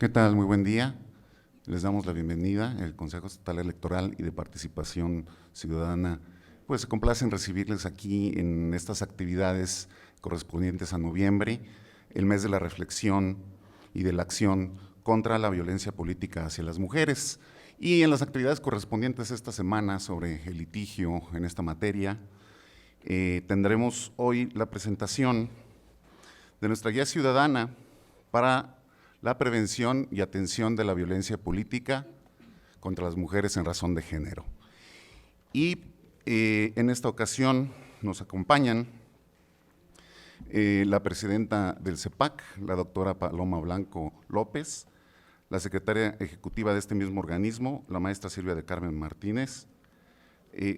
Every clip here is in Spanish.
¿Qué tal? Muy buen día. Les damos la bienvenida. El Consejo Estatal Electoral y de Participación Ciudadana pues se complace en recibirles aquí en estas actividades correspondientes a noviembre, el mes de la reflexión y de la acción contra la violencia política hacia las mujeres. Y en las actividades correspondientes esta semana sobre el litigio en esta materia, tendremos hoy la presentación de nuestra guía ciudadana para la prevención y atención de la violencia política contra las mujeres en razón de género. Y en esta ocasión nos acompañan la presidenta del CEPAC, la doctora Paloma Blanco López, la secretaria ejecutiva de este mismo organismo, la maestra Silvia de Carmen Martínez,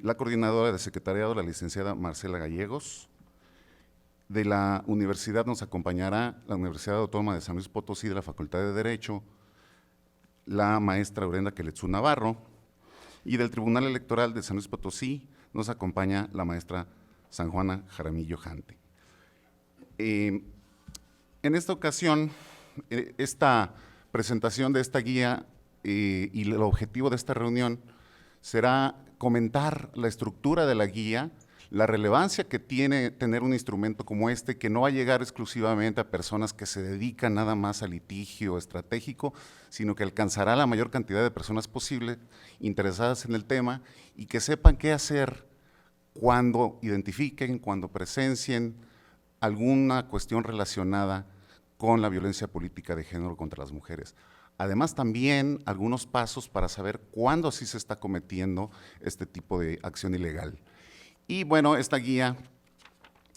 la coordinadora de secretariado, la licenciada Marcela Gallegos. De la universidad nos acompañará la Universidad Autónoma de San Luis Potosí de la Facultad de Derecho, la maestra Brenda Queletsu Navarro, y del Tribunal Electoral de San Luis Potosí nos acompaña la maestra San Juana Jaramillo Jante. En esta ocasión, esta presentación de esta guía y el objetivo de esta reunión será comentar la estructura de la guía, la relevancia que tiene tener un instrumento como este, que no va a llegar exclusivamente a personas que se dedican nada más al litigio estratégico, sino que alcanzará la mayor cantidad de personas posible interesadas en el tema y que sepan qué hacer cuando identifiquen, cuando presencien alguna cuestión relacionada con la violencia política de género contra las mujeres. Además, también algunos pasos para saber cuándo sí se está cometiendo este tipo de acción ilegal. Y bueno, esta guía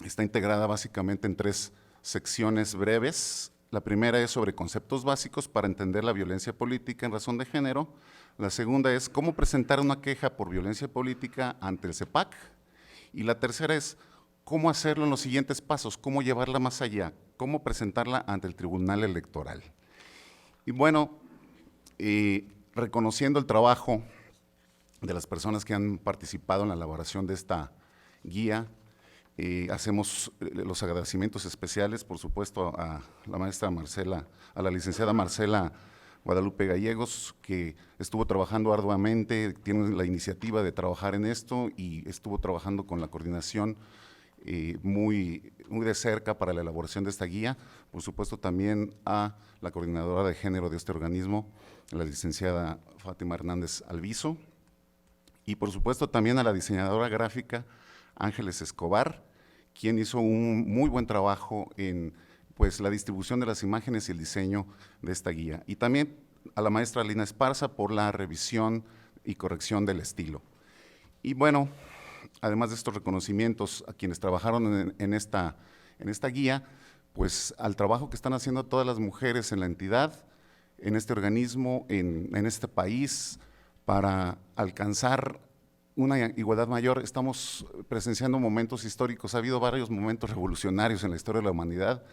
está integrada básicamente en 3 secciones breves. La primera es sobre conceptos básicos para entender la violencia política en razón de género. La segunda es cómo presentar una queja por violencia política ante el CEPAC. Y la tercera es cómo hacerlo en los siguientes pasos, cómo llevarla más allá, cómo presentarla ante el Tribunal Electoral. Y bueno, reconociendo el trabajo de las personas que han participado en la elaboración de esta guía, hacemos los agradecimientos especiales, por supuesto, a la maestra Marcela, a la licenciada Marcela Guadalupe Gallegos, que estuvo trabajando arduamente, tiene la iniciativa de trabajar en esto y estuvo trabajando con la coordinación muy de cerca para la elaboración de esta guía. Por supuesto, también a la coordinadora de género de este organismo, la licenciada Fátima Hernández Alviso, y por supuesto también a la diseñadora gráfica Ángeles Escobar, quien hizo un muy buen trabajo en pues, la distribución de las imágenes y el diseño de esta guía. Y también a la maestra Lina Esparza por la revisión y corrección del estilo. Y bueno, además de estos reconocimientos a quienes trabajaron en esta guía, pues al trabajo que están haciendo todas las mujeres en la entidad, en este organismo, en este país, para alcanzar una igualdad mayor. Estamos presenciando momentos históricos, ha habido varios momentos revolucionarios en la historia de la humanidad.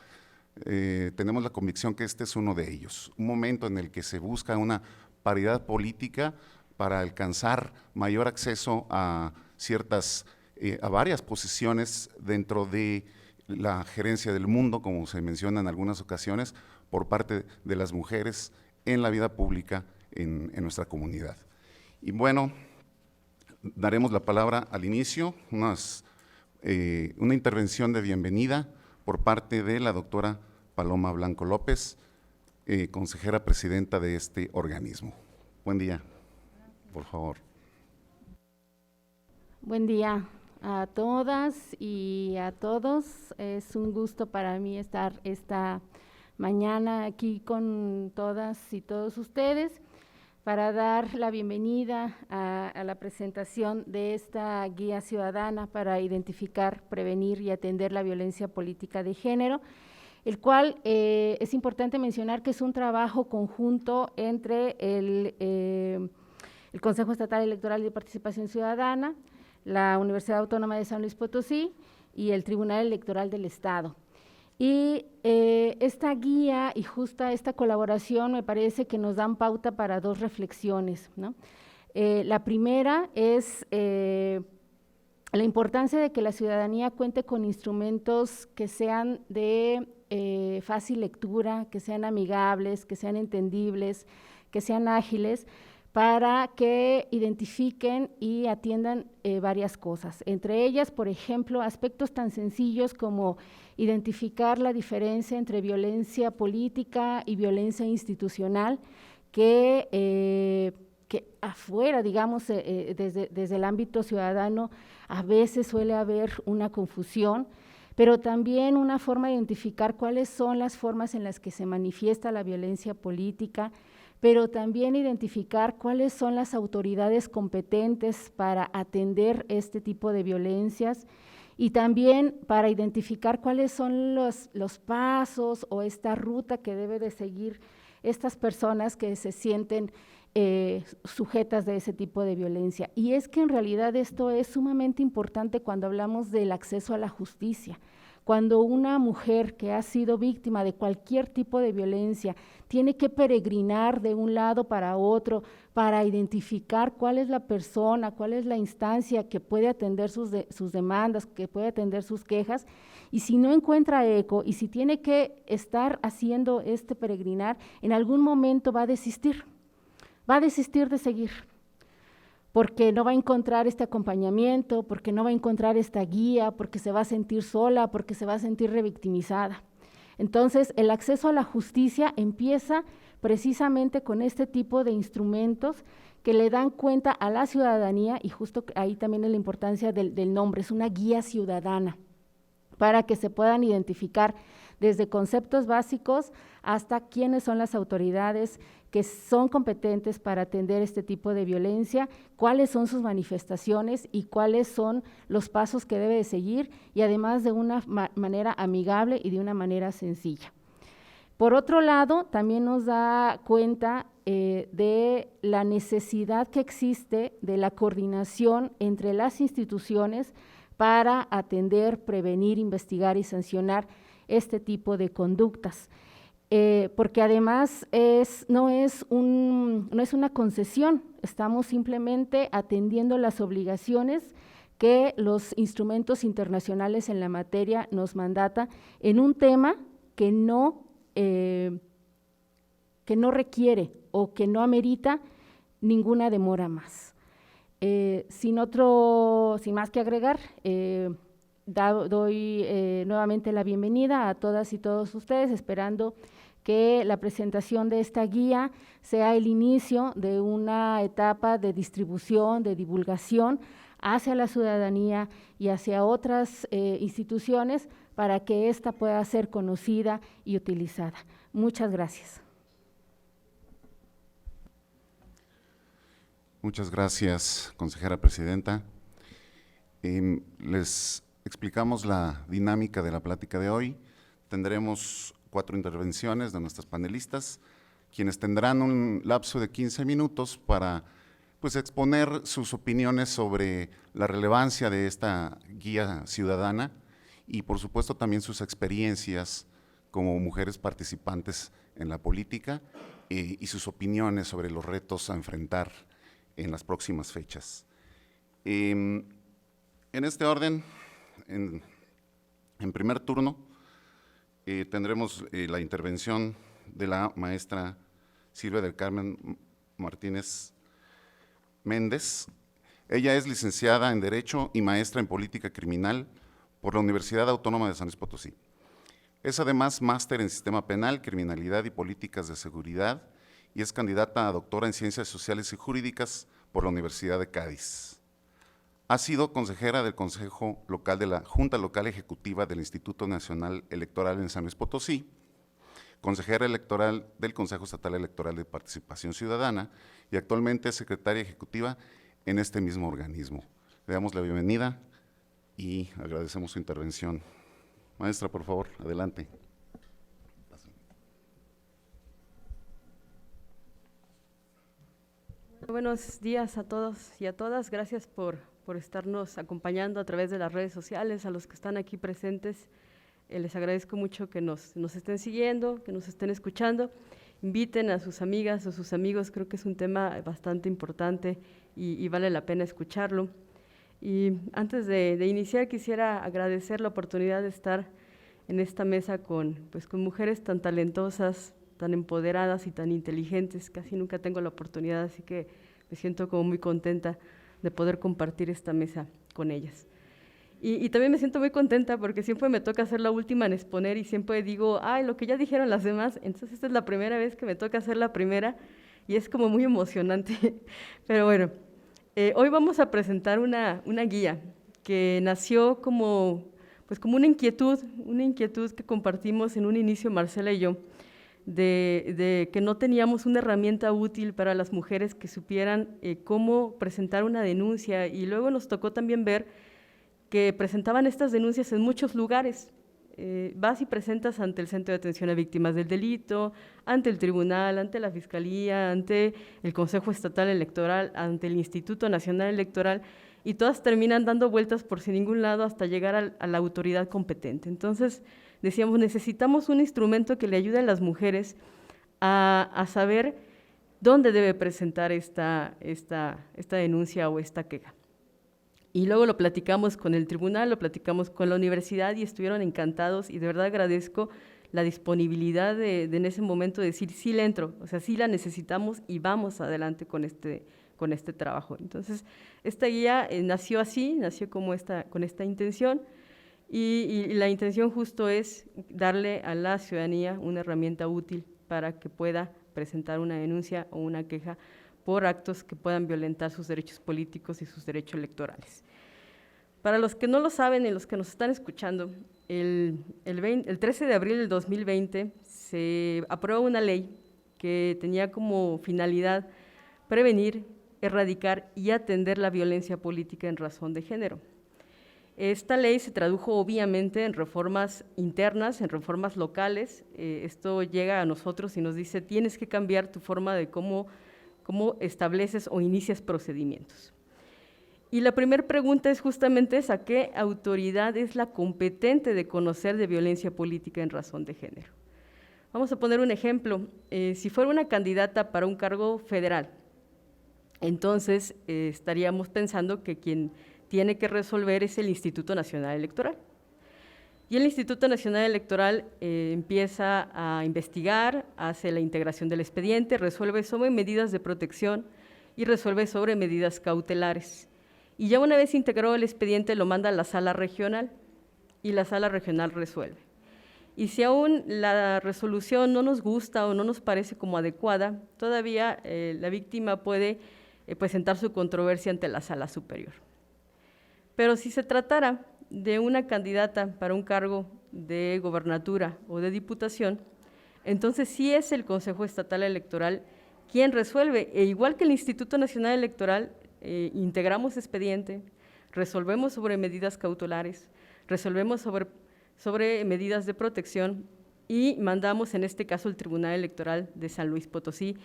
Tenemos la convicción que este es uno de ellos, un momento en el que se busca una paridad política para alcanzar mayor acceso a a varias posiciones dentro de la gerencia del mundo, como se menciona en algunas ocasiones, por parte de las mujeres en la vida pública en nuestra comunidad. Y bueno, daremos la palabra al inicio, una intervención de bienvenida por parte de la doctora Paloma Blanco López, consejera presidenta de este organismo. Buen día, por favor. Buen día a todas y a todos. Es un gusto para mí estar esta mañana aquí con todas y todos ustedes para dar la bienvenida a la presentación de esta guía ciudadana para identificar, prevenir y atender la violencia política de género, el cual es importante mencionar que es un trabajo conjunto entre el Consejo Estatal Electoral y de Participación Ciudadana, la Universidad Autónoma de San Luis Potosí y el Tribunal Electoral del Estado. Y esta guía y justa esta colaboración me parece que nos dan pauta para 2 reflexiones, ¿no? La primera es la importancia de que la ciudadanía cuente con instrumentos que sean de fácil lectura, que sean amigables, que sean entendibles, que sean ágiles, para que identifiquen y atiendan varias cosas. Entre ellas, por ejemplo, aspectos tan sencillos como identificar la diferencia entre violencia política y violencia institucional, que afuera, digamos, desde el ámbito ciudadano, a veces suele haber una confusión, pero también una forma de identificar cuáles son las formas en las que se manifiesta la violencia política, pero también identificar cuáles son las autoridades competentes para atender este tipo de violencias y también para identificar cuáles son los pasos o esta ruta que debe de seguir estas personas que se sienten sujetas de ese tipo de violencia. Y es que en realidad esto es sumamente importante cuando hablamos del acceso a la justicia. Cuando una mujer que ha sido víctima de cualquier tipo de violencia tiene que peregrinar de un lado para otro para identificar cuál es la persona, cuál es la instancia que puede atender sus demandas, que puede atender sus quejas, y si no encuentra eco y si tiene que estar haciendo este peregrinar, en algún momento va a desistir de seguir, porque no va a encontrar este acompañamiento, porque no va a encontrar esta guía, porque se va a sentir sola, porque se va a sentir revictimizada. Entonces, el acceso a la justicia empieza precisamente con este tipo de instrumentos que le dan cuenta a la ciudadanía, y justo ahí también es la importancia del nombre, es una guía ciudadana, para que se puedan identificar desde conceptos básicos hasta quiénes son las autoridades que son competentes para atender este tipo de violencia, cuáles son sus manifestaciones y cuáles son los pasos que debe de seguir, y además de una manera amigable y de una manera sencilla. Por otro lado, también nos da cuenta de la necesidad que existe de la coordinación entre las instituciones para atender, prevenir, investigar y sancionar este tipo de conductas. Porque además no es una concesión, estamos simplemente atendiendo las obligaciones que los instrumentos internacionales en la materia nos mandatan en un tema que no requiere o que no amerita ninguna demora más. Sin más que agregar, doy nuevamente la bienvenida a todas y todos ustedes, esperando que la presentación de esta guía sea el inicio de una etapa de distribución, de divulgación hacia la ciudadanía y hacia otras instituciones para que ésta pueda ser conocida y utilizada. Muchas gracias. Muchas gracias, consejera presidenta. Les explicamos la dinámica de la plática de hoy. Tendremos 4 intervenciones de nuestras panelistas, quienes tendrán un lapso de 15 minutos para exponer sus opiniones sobre la relevancia de esta guía ciudadana y, por supuesto, también sus experiencias como mujeres participantes en la política y sus opiniones sobre los retos a enfrentar en las próximas fechas. En este orden, en primer turno, tendremos la intervención de la maestra Silvia del Carmen Martínez Méndez. Ella es licenciada en Derecho y maestra en Política Criminal por la Universidad Autónoma de San Luis Potosí. Es además máster en Sistema Penal, Criminalidad y Políticas de Seguridad y es candidata a doctora en Ciencias Sociales y Jurídicas por la Universidad de Cádiz. Ha sido consejera del Consejo Local de la Junta Local Ejecutiva del Instituto Nacional Electoral en San Luis Potosí, consejera electoral del Consejo Estatal Electoral de Participación Ciudadana y actualmente es secretaria ejecutiva en este mismo organismo. Le damos la bienvenida y agradecemos su intervención. Maestra, por favor, adelante. Buenos días a todos y a todas. Gracias por estarnos acompañando a través de las redes sociales. A los que están aquí presentes, les agradezco mucho que nos estén siguiendo, que nos estén escuchando. Inviten a sus amigas o sus amigos, creo que es un tema bastante importante y vale la pena escucharlo. Y antes de iniciar, quisiera agradecer la oportunidad de estar en esta mesa con mujeres tan talentosas, tan empoderadas y tan inteligentes. Casi nunca tengo la oportunidad, así que me siento como muy contenta de poder compartir esta mesa con ellas. Y también me siento muy contenta porque siempre me toca ser la última en exponer y siempre digo, ay, lo que ya dijeron las demás, entonces esta es la primera vez que me toca ser la primera y es como muy emocionante. Pero bueno, hoy vamos a presentar una guía que nació como una inquietud que compartimos en un inicio Marcela y yo, de que no teníamos una herramienta útil para las mujeres que supieran cómo presentar una denuncia, y luego nos tocó también ver que presentaban estas denuncias en muchos lugares. Vas y presentas ante el Centro de Atención a Víctimas del Delito, ante el Tribunal, ante la Fiscalía, ante el Consejo Estatal Electoral, ante el Instituto Nacional Electoral, y todas terminan dando vueltas por sin ningún lado hasta llegar a la autoridad competente. Entonces, decíamos, necesitamos un instrumento que le ayude a las mujeres a saber dónde debe presentar esta denuncia o esta queja. Y luego lo platicamos con el tribunal, lo platicamos con la universidad y estuvieron encantados, y de verdad agradezco la disponibilidad de en ese momento decir, sí le entro, o sea, sí la necesitamos y vamos adelante con este trabajo. Entonces, esta guía nació así, nació con esta intención, y la intención justo es darle a la ciudadanía una herramienta útil para que pueda presentar una denuncia o una queja por actos que puedan violentar sus derechos políticos y sus derechos electorales. Para los que no lo saben y los que nos están escuchando, el 13 de abril del 2020 se aprobó una ley que tenía como finalidad prevenir, erradicar y atender la violencia política en razón de género. Esta ley se tradujo obviamente en reformas internas, en reformas locales. Esto llega a nosotros y nos dice, tienes que cambiar tu forma de cómo estableces o inicias procedimientos. Y la primera pregunta es justamente esa, ¿qué autoridad es la competente de conocer de violencia política en razón de género? Vamos a poner un ejemplo. Si fuera una candidata para un cargo federal, entonces estaríamos pensando que quien tiene que resolver es el Instituto Nacional Electoral. Y el Instituto Nacional Electoral empieza a investigar, hace la integración del expediente, resuelve sobre medidas de protección y resuelve sobre medidas cautelares. Y ya una vez integrado el expediente lo manda a la sala regional y la sala regional resuelve. Y si aún la resolución no nos gusta o no nos parece como adecuada, todavía la víctima puede presentar su controversia ante la sala superior. Pero si se tratara de una candidata para un cargo de gobernatura o de diputación, entonces sí es el Consejo Estatal Electoral quien resuelve, e igual que el Instituto Nacional Electoral, integramos expediente, resolvemos sobre medidas cautelares, resolvemos sobre medidas de protección y mandamos en este caso el Tribunal Electoral de San Luis Potosí.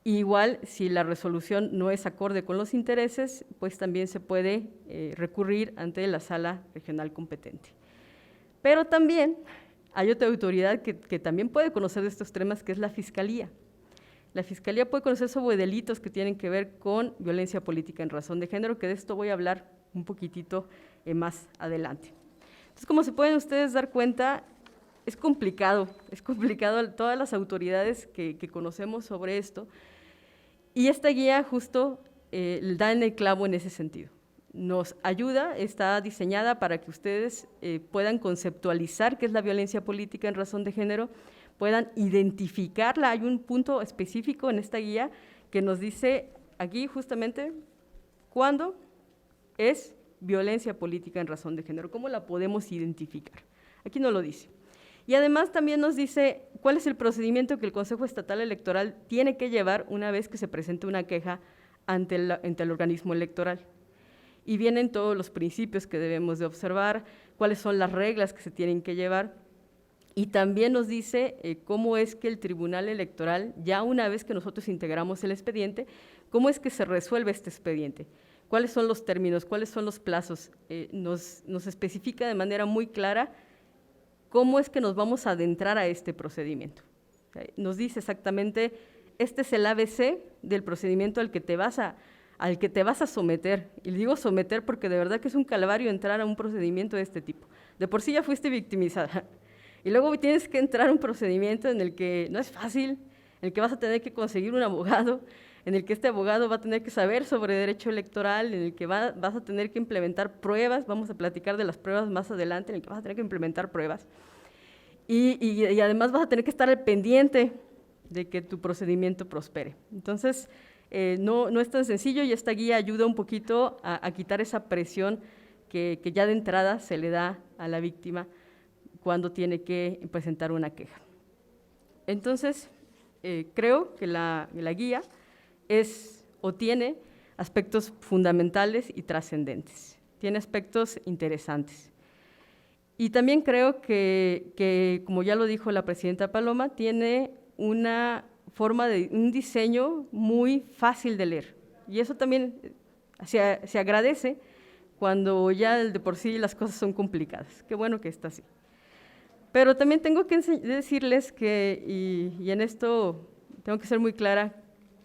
Igual, si la resolución no es acorde con los intereses, pues también se puede recurrir ante la sala regional competente. Pero también hay otra autoridad que también puede conocer de estos temas, que es la Fiscalía. La Fiscalía puede conocer sobre delitos que tienen que ver con violencia política en razón de género, que de esto voy a hablar un poquitito más adelante. Entonces, como se pueden ustedes dar cuenta, es complicado todas las autoridades que conocemos sobre esto, y esta guía justo da en el clavo en ese sentido. Nos ayuda, está diseñada para que ustedes puedan conceptualizar qué es la violencia política en razón de género, puedan identificarla. Hay un punto específico en esta guía que nos dice aquí justamente cuándo es violencia política en razón de género, cómo la podemos identificar. Aquí no lo dice. Y además también nos dice cuál es el procedimiento que el Consejo Estatal Electoral tiene que llevar una vez que se presente una queja ante el organismo electoral. Y vienen todos los principios que debemos de observar, cuáles son las reglas que se tienen que llevar. Y también nos dice cómo es que el Tribunal Electoral, ya una vez que nosotros integramos el expediente, cómo es que se resuelve este expediente, cuáles son los términos, cuáles son los plazos. Nos especifica de manera muy clara cómo es que nos vamos a adentrar a este procedimiento. Nos dice exactamente, este es el ABC del procedimiento al que te vas a someter. Y digo someter porque de verdad que es un calvario entrar a un procedimiento de este tipo. De por sí ya fuiste victimizada. Y luego tienes que entrar a un procedimiento en el que no es fácil, en el que vas a tener que conseguir un abogado, en el que este abogado va a tener que saber sobre derecho electoral, en el que vas a tener que implementar pruebas, vamos a platicar de las pruebas más adelante, en el que vas a tener que implementar pruebas. Y además vas a tener que estar al pendiente de que tu procedimiento prospere. Entonces, no es tan sencillo y esta guía ayuda un poquito a quitar esa presión que ya de entrada se le da a la víctima cuando tiene que presentar una queja. Entonces, creo que la guía tiene aspectos fundamentales y trascendentes, tiene aspectos interesantes. Y también creo que, como ya lo dijo la presidenta Paloma, tiene una forma un diseño muy fácil de leer. Y eso también se agradece cuando ya de por sí las cosas son complicadas. Qué bueno que está así. Pero también tengo que decirles que, y en esto tengo que ser muy clara,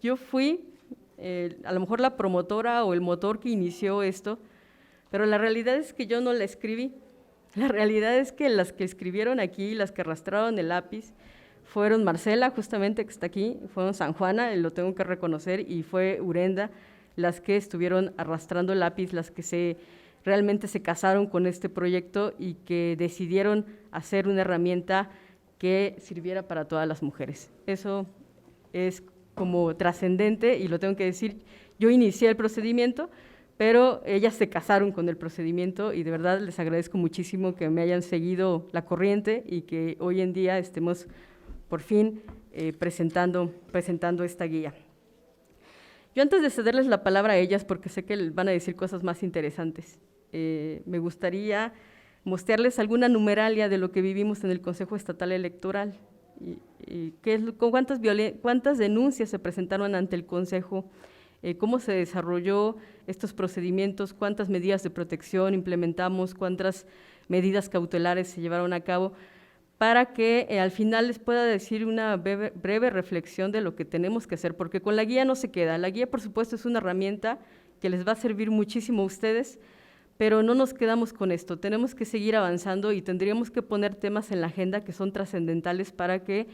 yo fui a lo mejor la promotora o el motor que inició esto, pero la realidad es que yo no la escribí. La realidad es que las que escribieron aquí, las que arrastraron el lápiz, fueron Marcela, justamente, que está aquí, fueron San Juana, lo tengo que reconocer, y fue Urenda, las que estuvieron arrastrando el lápiz, las que realmente se casaron con este proyecto y que decidieron hacer una herramienta que sirviera para todas las mujeres. Eso es como trascendente y lo tengo que decir. Yo inicié el procedimiento, pero ellas se casaron con el procedimiento y de verdad les agradezco muchísimo que me hayan seguido la corriente y que hoy en día estemos por fin presentando esta guía. Yo antes de cederles la palabra a ellas, porque sé que van a decir cosas más interesantes, me gustaría mostrarles alguna numeralia de lo que vivimos en el Consejo Estatal Electoral y cuántas denuncias se presentaron ante el Consejo, cómo se desarrolló estos procedimientos, cuántas medidas de protección implementamos, cuántas medidas cautelares se llevaron a cabo, para que al final les pueda decir una breve reflexión de lo que tenemos que hacer, porque con la guía no se queda. La guía, por supuesto, es una herramienta que les va a servir muchísimo a ustedes, pero no nos quedamos con esto, tenemos que seguir avanzando y tendríamos que poner temas en la agenda que son trascendentales para que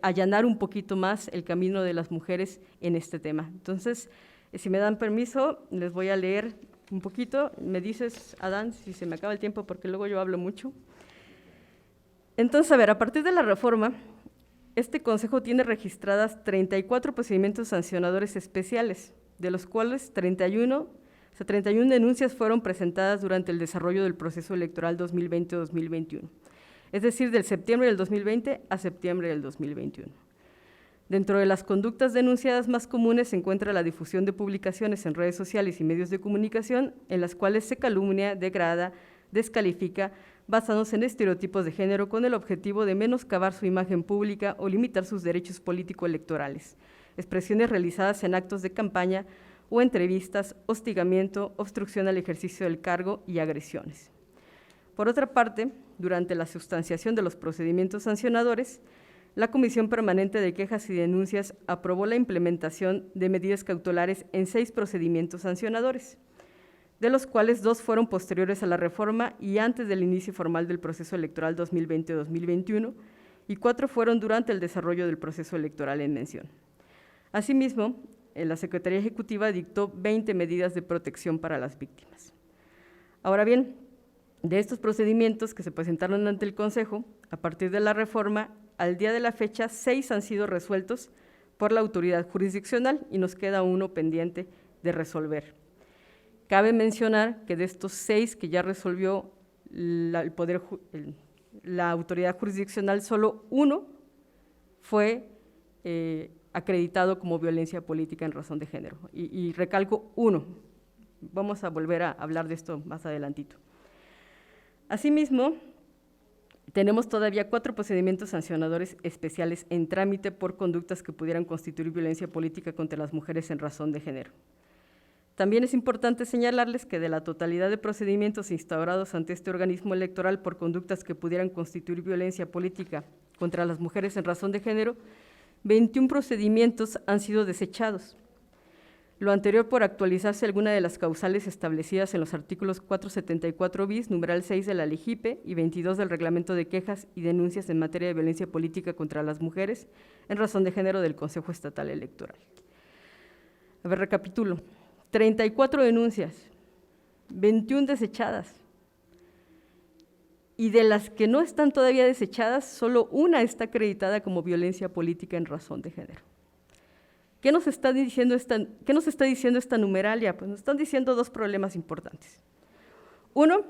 allanar un poquito más el camino de las mujeres en este tema. Entonces, si me dan permiso, les voy a leer un poquito. Me dices, Adán, si se me acaba el tiempo, porque luego yo hablo mucho. Entonces, a ver, a partir de la reforma, este Consejo tiene registradas 34 procedimientos sancionadores especiales, de los cuales 31 denuncias fueron presentadas durante el desarrollo del proceso electoral 2020-2021, es decir, del septiembre del 2020 a septiembre del 2021. Dentro de las conductas denunciadas más comunes se encuentra la difusión de publicaciones en redes sociales y medios de comunicación en las cuales se calumnia, degrada, descalifica, basándose en estereotipos de género con el objetivo de menoscabar su imagen pública o limitar sus derechos político-electorales, expresiones realizadas en actos de campaña o entrevistas, hostigamiento, obstrucción al ejercicio del cargo y agresiones. Por otra parte, durante la sustanciación de los procedimientos sancionadores, la Comisión Permanente de Quejas y Denuncias aprobó la implementación de medidas cautelares en 6 procedimientos sancionadores, de los cuales 2 fueron posteriores a la reforma y antes del inicio formal del proceso electoral 2020-2021, y 4 fueron durante el desarrollo del proceso electoral en mención. Asimismo, la Secretaría Ejecutiva dictó 20 medidas de protección para las víctimas. Ahora bien, de estos procedimientos que se presentaron ante el Consejo, a partir de la reforma, al día de la fecha, 6 han sido resueltos por la autoridad jurisdiccional y nos queda uno pendiente de resolver. Cabe mencionar que de estos 6 que ya resolvió la autoridad jurisdiccional, solo uno fue acreditado como violencia política en razón de género. Y recalco, uno. Vamos a volver a hablar de esto más adelantito. Asimismo, tenemos todavía 4 procedimientos sancionadores especiales en trámite por conductas que pudieran constituir violencia política contra las mujeres en razón de género. También es importante señalarles que de la totalidad de procedimientos instaurados ante este organismo electoral por conductas que pudieran constituir violencia política contra las mujeres en razón de género, 21 procedimientos han sido desechados. Lo anterior por actualizarse alguna de las causales establecidas en los artículos 474 bis, numeral 6 de la LEGIPE y 22 del Reglamento de Quejas y Denuncias en materia de violencia política contra las mujeres en razón de género del Consejo Estatal Electoral. A ver, recapitulo. 34 denuncias, 21 desechadas. Y de las que no están todavía desechadas, solo una está acreditada como violencia política en razón de género. ¿Qué nos está diciendo esta numeralia? Pues nos están diciendo dos problemas importantes. Uno,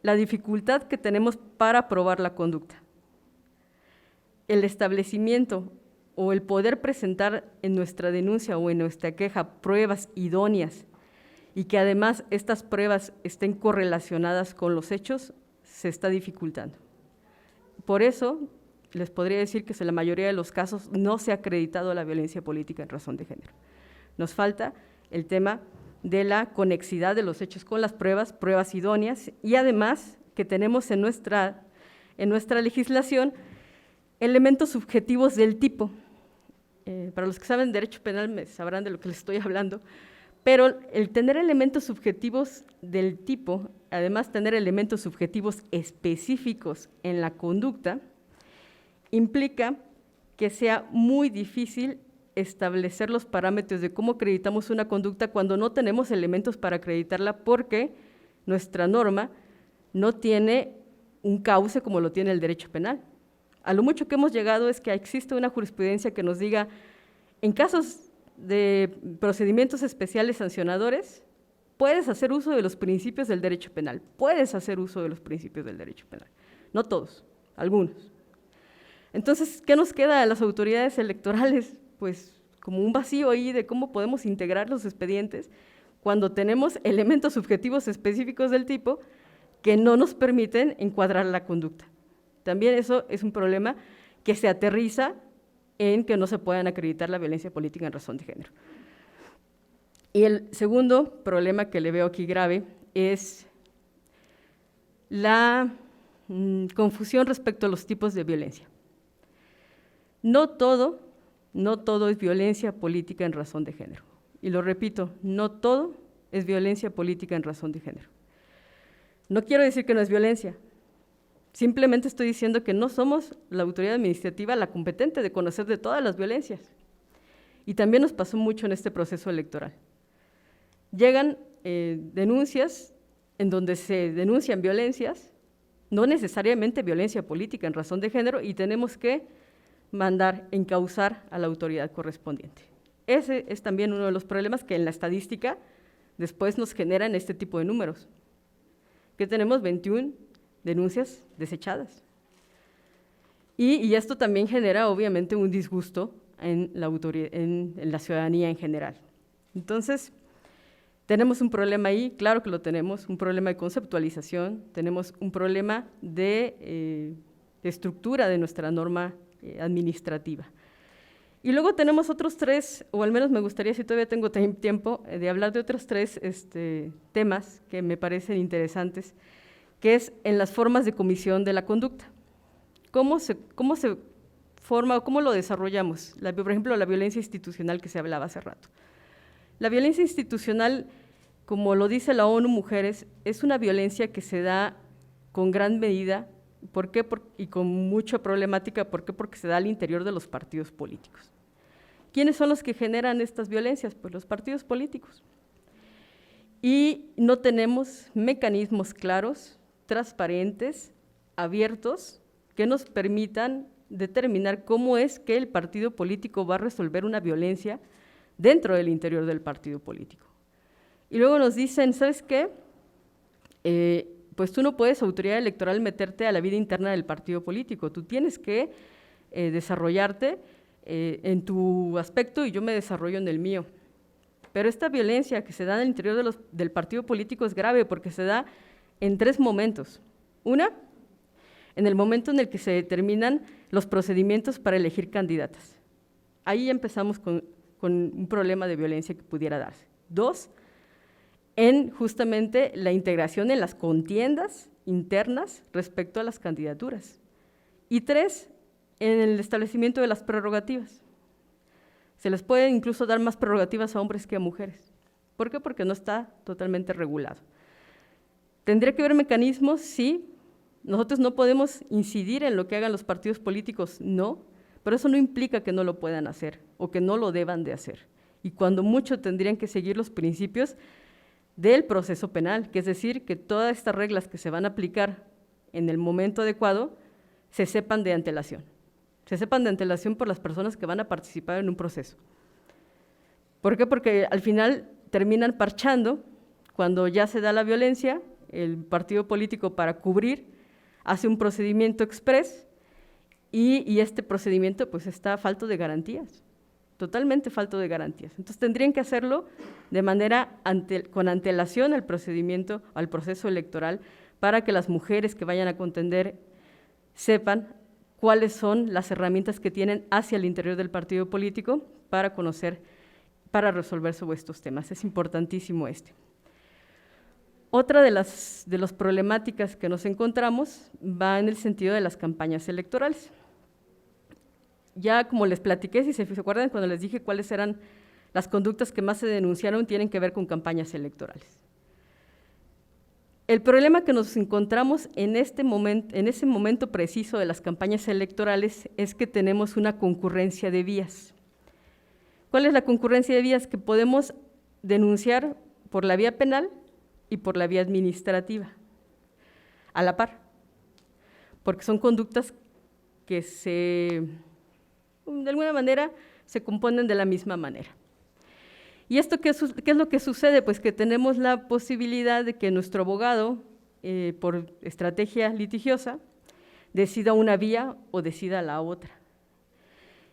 la dificultad que tenemos para probar la conducta. El establecimiento o el poder presentar en nuestra denuncia o en nuestra queja pruebas idóneas y que además estas pruebas estén correlacionadas con los hechos, se está dificultando. Por eso, les podría decir que en la mayoría de los casos no se ha acreditado la violencia política en razón de género. Nos falta el tema de la conexidad de los hechos con las pruebas, pruebas idóneas, y además que tenemos en nuestra legislación elementos subjetivos del tipo. Para los que saben derecho penal sabrán de lo que les estoy hablando, pero el tener elementos subjetivos del tipo, además tener elementos subjetivos específicos en la conducta, implica que sea muy difícil establecer los parámetros de cómo acreditamos una conducta cuando no tenemos elementos para acreditarla porque nuestra norma no tiene un cauce como lo tiene el derecho penal. A lo mucho que hemos llegado es que existe una jurisprudencia que nos diga, en casos de procedimientos especiales sancionadores, puedes hacer uso de los principios del derecho penal, no todos, algunos. Entonces, ¿qué nos queda a las autoridades electorales? Pues como un vacío ahí de cómo podemos integrar los expedientes cuando tenemos elementos subjetivos específicos del tipo que no nos permiten encuadrar la conducta. También eso es un problema que se aterriza en que no se puedan acreditar la violencia política en razón de género. Y el segundo problema que le veo aquí grave es la confusión respecto a los tipos de violencia. No todo es violencia política en razón de género. Y lo repito, no todo es violencia política en razón de género. No quiero decir que no es violencia, simplemente estoy diciendo que no somos la autoridad administrativa la competente de conocer de todas las violencias. Y también nos pasó mucho en este proceso electoral. Llegan denuncias en donde se denuncian violencias, no necesariamente violencia política en razón de género, y tenemos que mandar encauzar a la autoridad correspondiente. Ese es también uno de los problemas que en la estadística después nos generan este tipo de números, que tenemos 21 denuncias desechadas. Y esto también genera obviamente un disgusto en la ciudadanía en general. Entonces, tenemos un problema ahí, claro que lo tenemos, un problema de conceptualización, tenemos un problema de estructura de nuestra norma administrativa. Y luego tenemos otros tres, o al menos me gustaría, si todavía tengo tiempo, de hablar de otros tres temas que me parecen interesantes, que es en las formas de comisión de la conducta. ¿Cómo se forma o cómo lo desarrollamos? Por ejemplo, la violencia institucional que se hablaba hace rato. La violencia institucional, como lo dice la ONU Mujeres, es una violencia que se da con gran medida. ¿Por qué? Y con mucha problemática. ¿Por qué? Porque se da al interior de los partidos políticos. ¿Quiénes son los que generan estas violencias? Pues los partidos políticos. Y no tenemos mecanismos claros, transparentes, abiertos, que nos permitan determinar cómo es que el partido político va a resolver una violencia dentro del interior del partido político. Y luego nos dicen, ¿sabes qué? Pues tú no puedes, autoridad electoral, meterte a la vida interna del partido político, tú tienes que desarrollarte en tu aspecto y yo me desarrollo en el mío. Pero esta violencia que se da en el interior del partido político es grave porque se da en tres momentos. Una, en el momento en el que se determinan los procedimientos para elegir candidatas. Ahí empezamos con un problema de violencia que pudiera darse. Dos, en justamente la integración en las contiendas internas respecto a las candidaturas. Y tres, en el establecimiento de las prerrogativas. Se les puede incluso dar más prerrogativas a hombres que a mujeres. ¿Por qué? Porque no está totalmente regulado. ¿Tendría que haber mecanismos? Sí. Nosotros no podemos incidir en lo que hagan los partidos políticos, no, pero eso no implica que no lo puedan hacer o que no lo deban de hacer. Y cuando mucho tendrían que seguir los principios del proceso penal, que es decir, que todas estas reglas que se van a aplicar en el momento adecuado se sepan de antelación. Se sepan de antelación por las personas que van a participar en un proceso. ¿Por qué? Porque al final terminan parchando, cuando ya se da la violencia, el partido político para cubrir hace un procedimiento exprés y este procedimiento pues está falto de garantías, totalmente falto de garantías. Entonces tendrían que hacerlo de manera con antelación al procedimiento, al proceso electoral, para que las mujeres que vayan a contender sepan cuáles son las herramientas que tienen hacia el interior del partido político para conocer, para resolver sobre estos temas. Es importantísimo este. Otra de las problemáticas que nos encontramos va en el sentido de las campañas electorales. Ya como les platiqué, si se acuerdan, cuando les dije cuáles eran las conductas que más se denunciaron, tienen que ver con campañas electorales. El problema que nos encontramos en ese momento preciso de las campañas electorales es que tenemos una concurrencia de vías. ¿Cuál es la concurrencia de vías? Que podemos denunciar por la vía penal y por la vía administrativa, a la par, porque son conductas que de alguna manera se componen de la misma manera. ¿Y esto qué es lo que sucede? Pues que tenemos la posibilidad de que nuestro abogado, por estrategia litigiosa, decida una vía o decida la otra.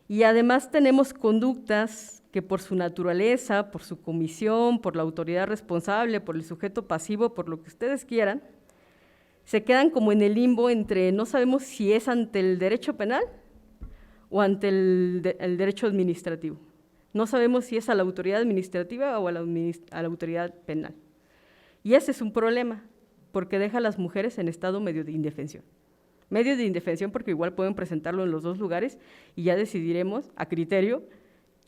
Y además tenemos conductas que por su naturaleza, por su comisión, por la autoridad responsable, por el sujeto pasivo, por lo que ustedes quieran, se quedan como en el limbo entre no sabemos si es ante el derecho penal o ante el derecho administrativo. No sabemos si es a la autoridad administrativa o a la autoridad penal. Y ese es un problema, porque deja a las mujeres en estado medio de indefensión. Medio de indefensión porque igual pueden presentarlo en los dos lugares y ya decidiremos a criterio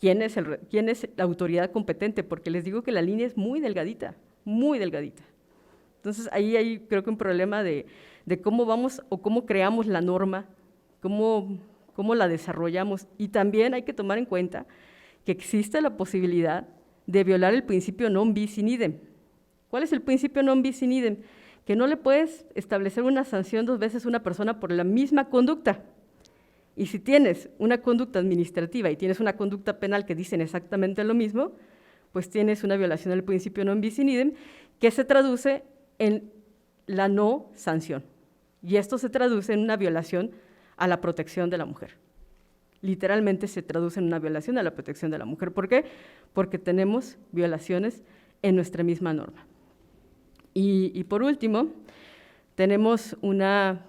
quién es la autoridad competente, porque les digo que la línea es muy delgadita, muy delgadita. Entonces ahí hay creo que un problema de cómo vamos o cómo creamos la norma, cómo la desarrollamos. Y también hay que tomar en cuenta que existe la posibilidad de violar el principio non bis in idem. ¿Cuál es el principio non bis in idem? Que no le puedes establecer una sanción 2 veces a una persona por la misma conducta. Y si tienes una conducta administrativa y tienes una conducta penal que dicen exactamente lo mismo, pues tienes una violación del principio non bis in idem que se traduce en la no sanción. Y esto se traduce en una violación a la protección de la mujer. Literalmente se traduce en una violación a la protección de la mujer. ¿Por qué? Porque tenemos violaciones en nuestra misma norma. Y por último, tenemos la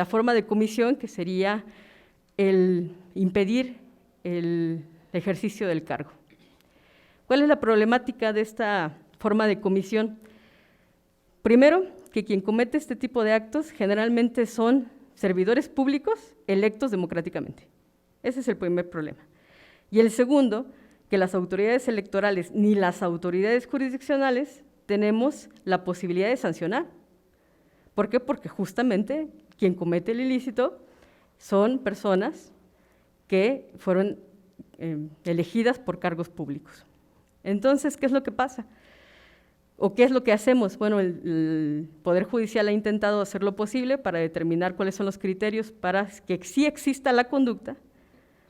forma de comisión que sería el impedir el ejercicio del cargo. ¿Cuál es la problemática de esta forma de comisión? Primero, que quien comete este tipo de actos generalmente son servidores públicos electos democráticamente. Ese es el primer problema. Y el segundo, que las autoridades electorales ni las autoridades jurisdiccionales tenemos la posibilidad de sancionar. ¿Por qué? Porque justamente quien comete el ilícito son personas que fueron elegidas por cargos públicos. Entonces, ¿qué es lo que pasa? ¿O qué es lo que hacemos? Bueno, el Poder Judicial ha intentado hacer lo posible para determinar cuáles son los criterios para que sí exista la conducta,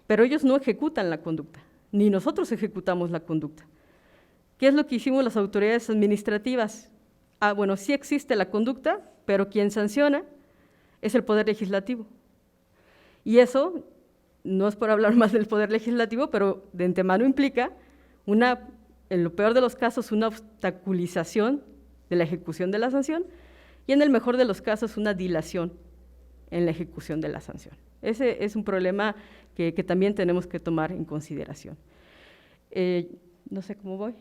pero ellos no ejecutan la conducta, ni nosotros ejecutamos la conducta. ¿Qué es lo que hicimos las autoridades administrativas? Bueno, sí existe la conducta, pero quien sanciona es el Poder Legislativo. Y eso, no es por hablar más del Poder Legislativo, pero de antemano implica en lo peor de los casos, una obstaculización de la ejecución de la sanción y en el mejor de los casos, una dilación en la ejecución de la sanción. Ese es un problema que también tenemos que tomar en consideración. No sé cómo voy.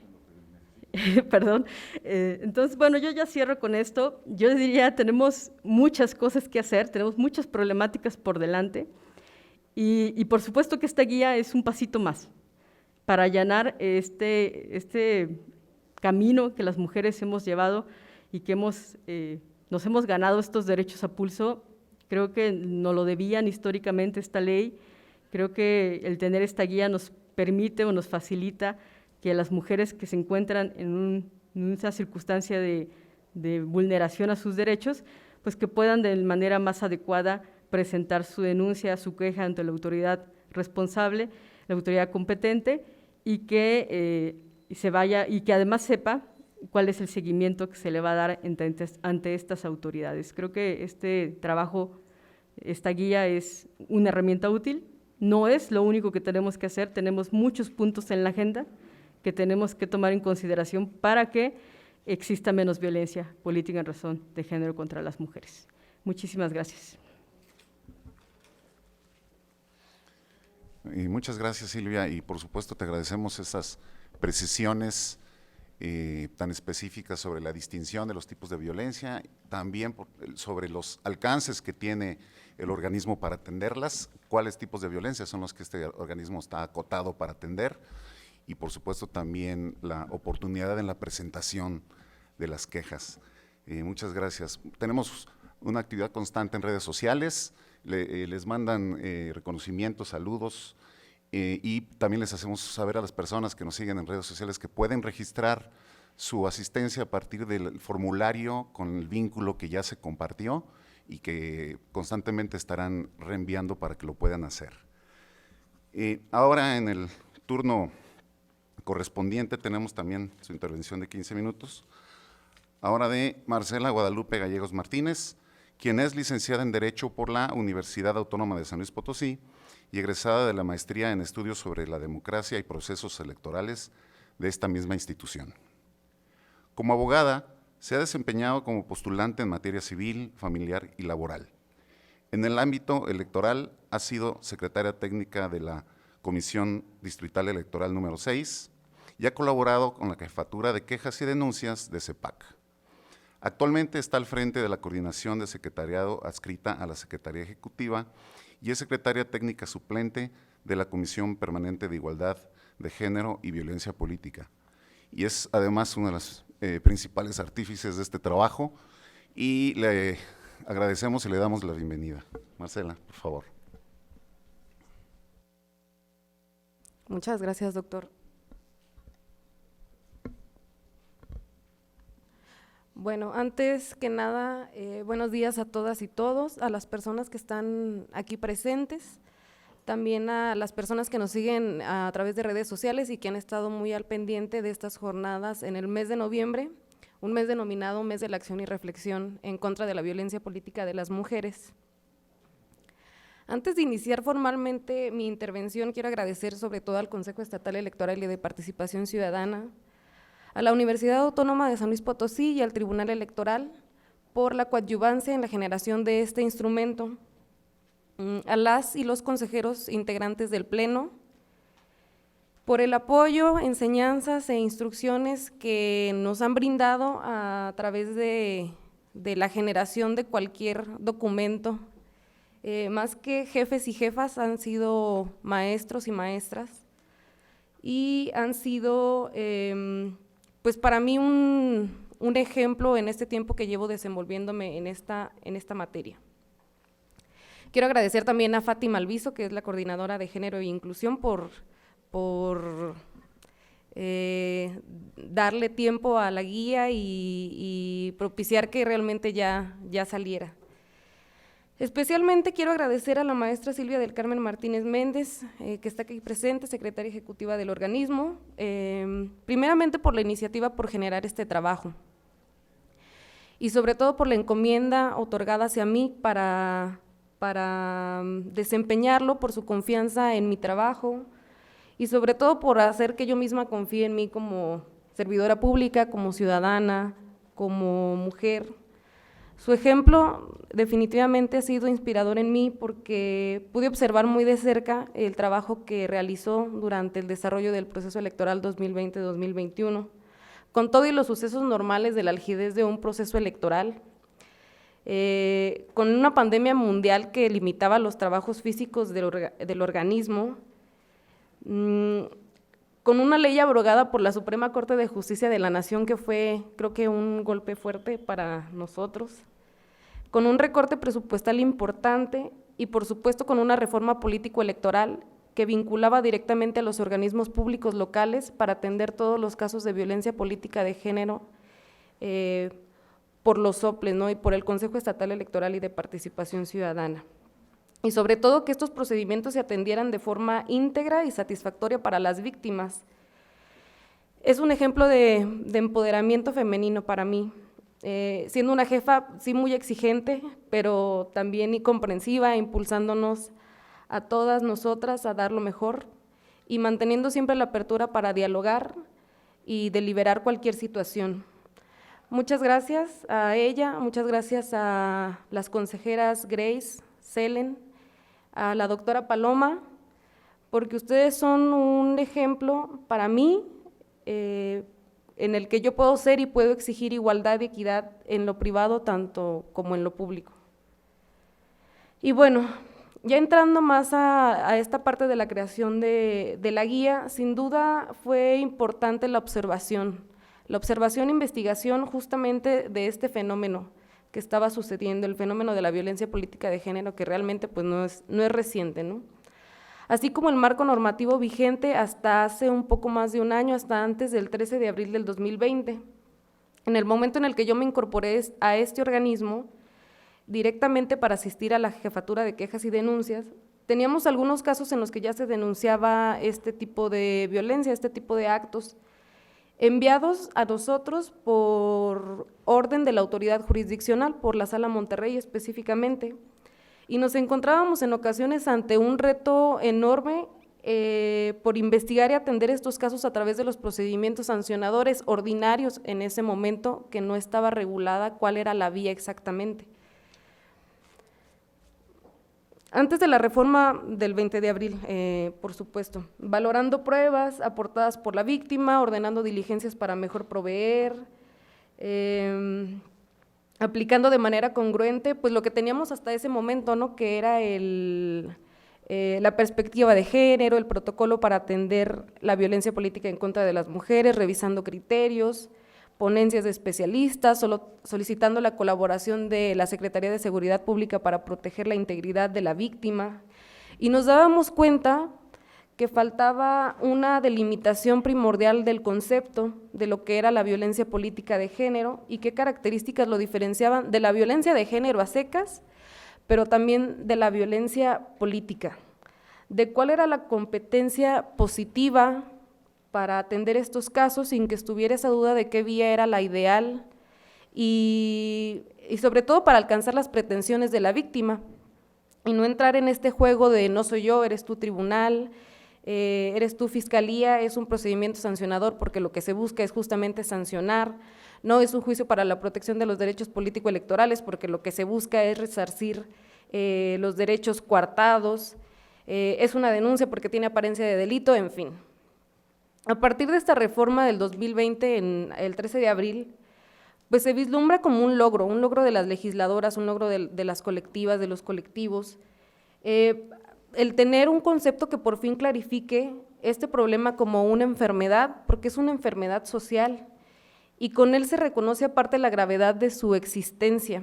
Perdón. Entonces, bueno, yo ya cierro con esto. Yo diría, tenemos muchas cosas que hacer, tenemos muchas problemáticas por delante y por supuesto que esta guía es un pasito más para allanar este camino que las mujeres hemos llevado y que nos hemos ganado estos derechos a pulso. Creo que nos lo debían históricamente esta ley. Creo que el tener esta guía nos permite o nos facilita que las mujeres que se encuentran en una circunstancia de vulneración a sus derechos, pues que puedan de manera más adecuada presentar su denuncia, su queja ante la autoridad responsable, la autoridad competente, y que que además sepa cuál es el seguimiento que se le va a dar ante estas autoridades. Creo que este trabajo, esta guía es una herramienta útil, no es lo único que tenemos que hacer, tenemos muchos puntos en la agenda que tenemos que tomar en consideración para que exista menos violencia política en razón de género contra las mujeres. Muchísimas gracias. Y muchas gracias, Silvia, y por supuesto te agradecemos esas precisiones tan específicas sobre la distinción de los tipos de violencia, también sobre los alcances que tiene el organismo para atenderlas, cuáles tipos de violencia son los que este organismo está acotado para atender, y por supuesto también la oportunidad en la presentación de las quejas. Muchas gracias. Tenemos una actividad constante en redes sociales, les mandan reconocimientos, saludos, y también les hacemos saber a las personas que nos siguen en redes sociales que pueden registrar su asistencia a partir del formulario con el vínculo que ya se compartió y que constantemente estarán reenviando para que lo puedan hacer. Ahora en el turno correspondiente tenemos también su intervención de 15 minutos, ahora de Marcela Guadalupe Gallegos Martínez, quien es licenciada en Derecho por la Universidad Autónoma de San Luis Potosí y egresada de la maestría en Estudios sobre la Democracia y Procesos Electorales de esta misma institución. Como abogada, se ha desempeñado como postulante en materia civil, familiar y laboral. En el ámbito electoral ha sido secretaria técnica de la Comisión Distrital Electoral número 6 y ha colaborado con la Jefatura de Quejas y Denuncias de CEPAC. Actualmente está al frente de la coordinación de secretariado adscrita a la Secretaría Ejecutiva y es secretaria técnica suplente de la Comisión Permanente de Igualdad de Género y Violencia Política. Y es además una de las principales artífices de este trabajo y le agradecemos y le damos la bienvenida. Marcela, por favor. Muchas gracias, doctor. Bueno, antes que nada, buenos días a todas y todos, a las personas que están aquí presentes, también a las personas que nos siguen a través de redes sociales y que han estado muy al pendiente de estas jornadas en el mes de noviembre, un mes denominado Mes de la Acción y Reflexión en contra de la violencia política de las mujeres. Antes de iniciar formalmente mi intervención, quiero agradecer sobre todo al Consejo Estatal Electoral y de Participación Ciudadana, a la Universidad Autónoma de San Luis Potosí y al Tribunal Electoral por la coadyuvancia en la generación de este instrumento, a las y los consejeros integrantes del Pleno, por el apoyo, enseñanzas e instrucciones que nos han brindado a través de la generación de cualquier documento. Más que jefes y jefas, han sido maestros y maestras y han sido, pues para mí, un ejemplo en este tiempo que llevo desenvolviéndome en esta materia. Quiero agradecer también a Fátima Alviso, que es la coordinadora de Género e Inclusión, por darle tiempo a la guía y propiciar que realmente ya saliera. Especialmente quiero agradecer a la maestra Silvia del Carmen Martínez Méndez, que está aquí presente, secretaria ejecutiva del organismo, primeramente por la iniciativa por generar este trabajo y sobre todo por la encomienda otorgada hacia mí para desempeñarlo, por su confianza en mi trabajo y sobre todo por hacer que yo misma confíe en mí como servidora pública, como ciudadana, como mujer. Su ejemplo definitivamente ha sido inspirador en mí porque pude observar muy de cerca el trabajo que realizó durante el desarrollo del proceso electoral 2020-2021, con todo y los sucesos normales de la algidez de un proceso electoral, con una pandemia mundial que limitaba los trabajos físicos del organismo. con una ley abrogada por la Suprema Corte de Justicia de la Nación, que fue, creo que un golpe fuerte para nosotros, con un recorte presupuestal importante y, por supuesto, con una reforma político-electoral que vinculaba directamente a los organismos públicos locales para atender todos los casos de violencia política de género por los soples, ¿no? Y por el Consejo Estatal Electoral y de Participación Ciudadana. Y sobre todo que estos procedimientos se atendieran de forma íntegra y satisfactoria para las víctimas. Es un ejemplo de empoderamiento femenino para mí, siendo una jefa sí muy exigente, pero también y comprensiva, impulsándonos a todas nosotras a dar lo mejor y manteniendo siempre la apertura para dialogar y deliberar cualquier situación. Muchas gracias a ella, muchas gracias a las consejeras Grace, Selen, a la doctora Paloma, porque ustedes son un ejemplo para mí en el que yo puedo ser y puedo exigir igualdad y equidad en lo privado tanto como en lo público. Y bueno, ya entrando más a esta parte de la creación de la guía, sin duda fue importante la observación e investigación justamente de este fenómeno que estaba sucediendo, el fenómeno de la violencia política de género, que realmente pues no es reciente, ¿no? Así como el marco normativo vigente hasta hace un poco más de un año, hasta antes del 13 de abril del 2020. En el momento en el que yo me incorporé a este organismo, directamente para asistir a la jefatura de quejas y denuncias, teníamos algunos casos en los que ya se denunciaba este tipo de violencia, este tipo de actos, enviados a nosotros por orden de la autoridad jurisdiccional, por la Sala Monterrey específicamente, y nos encontrábamos en ocasiones ante un reto enorme por investigar y atender estos casos a través de los procedimientos sancionadores ordinarios en ese momento, que no estaba regulada cuál era la vía exactamente. Antes de la reforma del 20 de abril, por supuesto, valorando pruebas aportadas por la víctima, ordenando diligencias para mejor proveer, aplicando de manera congruente, pues lo que teníamos hasta ese momento, ¿no? Que era la perspectiva de género, el protocolo para atender la violencia política en contra de las mujeres, revisando criterios, ponencias de especialistas, solicitando la colaboración de la Secretaría de Seguridad Pública para proteger la integridad de la víctima, y nos dábamos cuenta que faltaba una delimitación primordial del concepto de lo que era la violencia política de género y qué características lo diferenciaban de la violencia de género a secas, pero también de la violencia política, de cuál era la competencia positiva para atender estos casos sin que estuviera esa duda de qué vía era la ideal y sobre todo para alcanzar las pretensiones de la víctima y no entrar en este juego de no soy yo, eres tu tribunal, eres tu fiscalía, es un procedimiento sancionador porque lo que se busca es justamente sancionar, no es un juicio para la protección de los derechos político-electorales porque lo que se busca es resarcir los derechos coartados, es una denuncia porque tiene apariencia de delito, en fin. A partir de esta reforma del 2020, el 13 de abril, pues se vislumbra como un logro de las legisladoras, un logro de las colectivas, de los colectivos, el tener un concepto que por fin clarifique este problema como una enfermedad, porque es una enfermedad social, y con él se reconoce aparte la gravedad de su existencia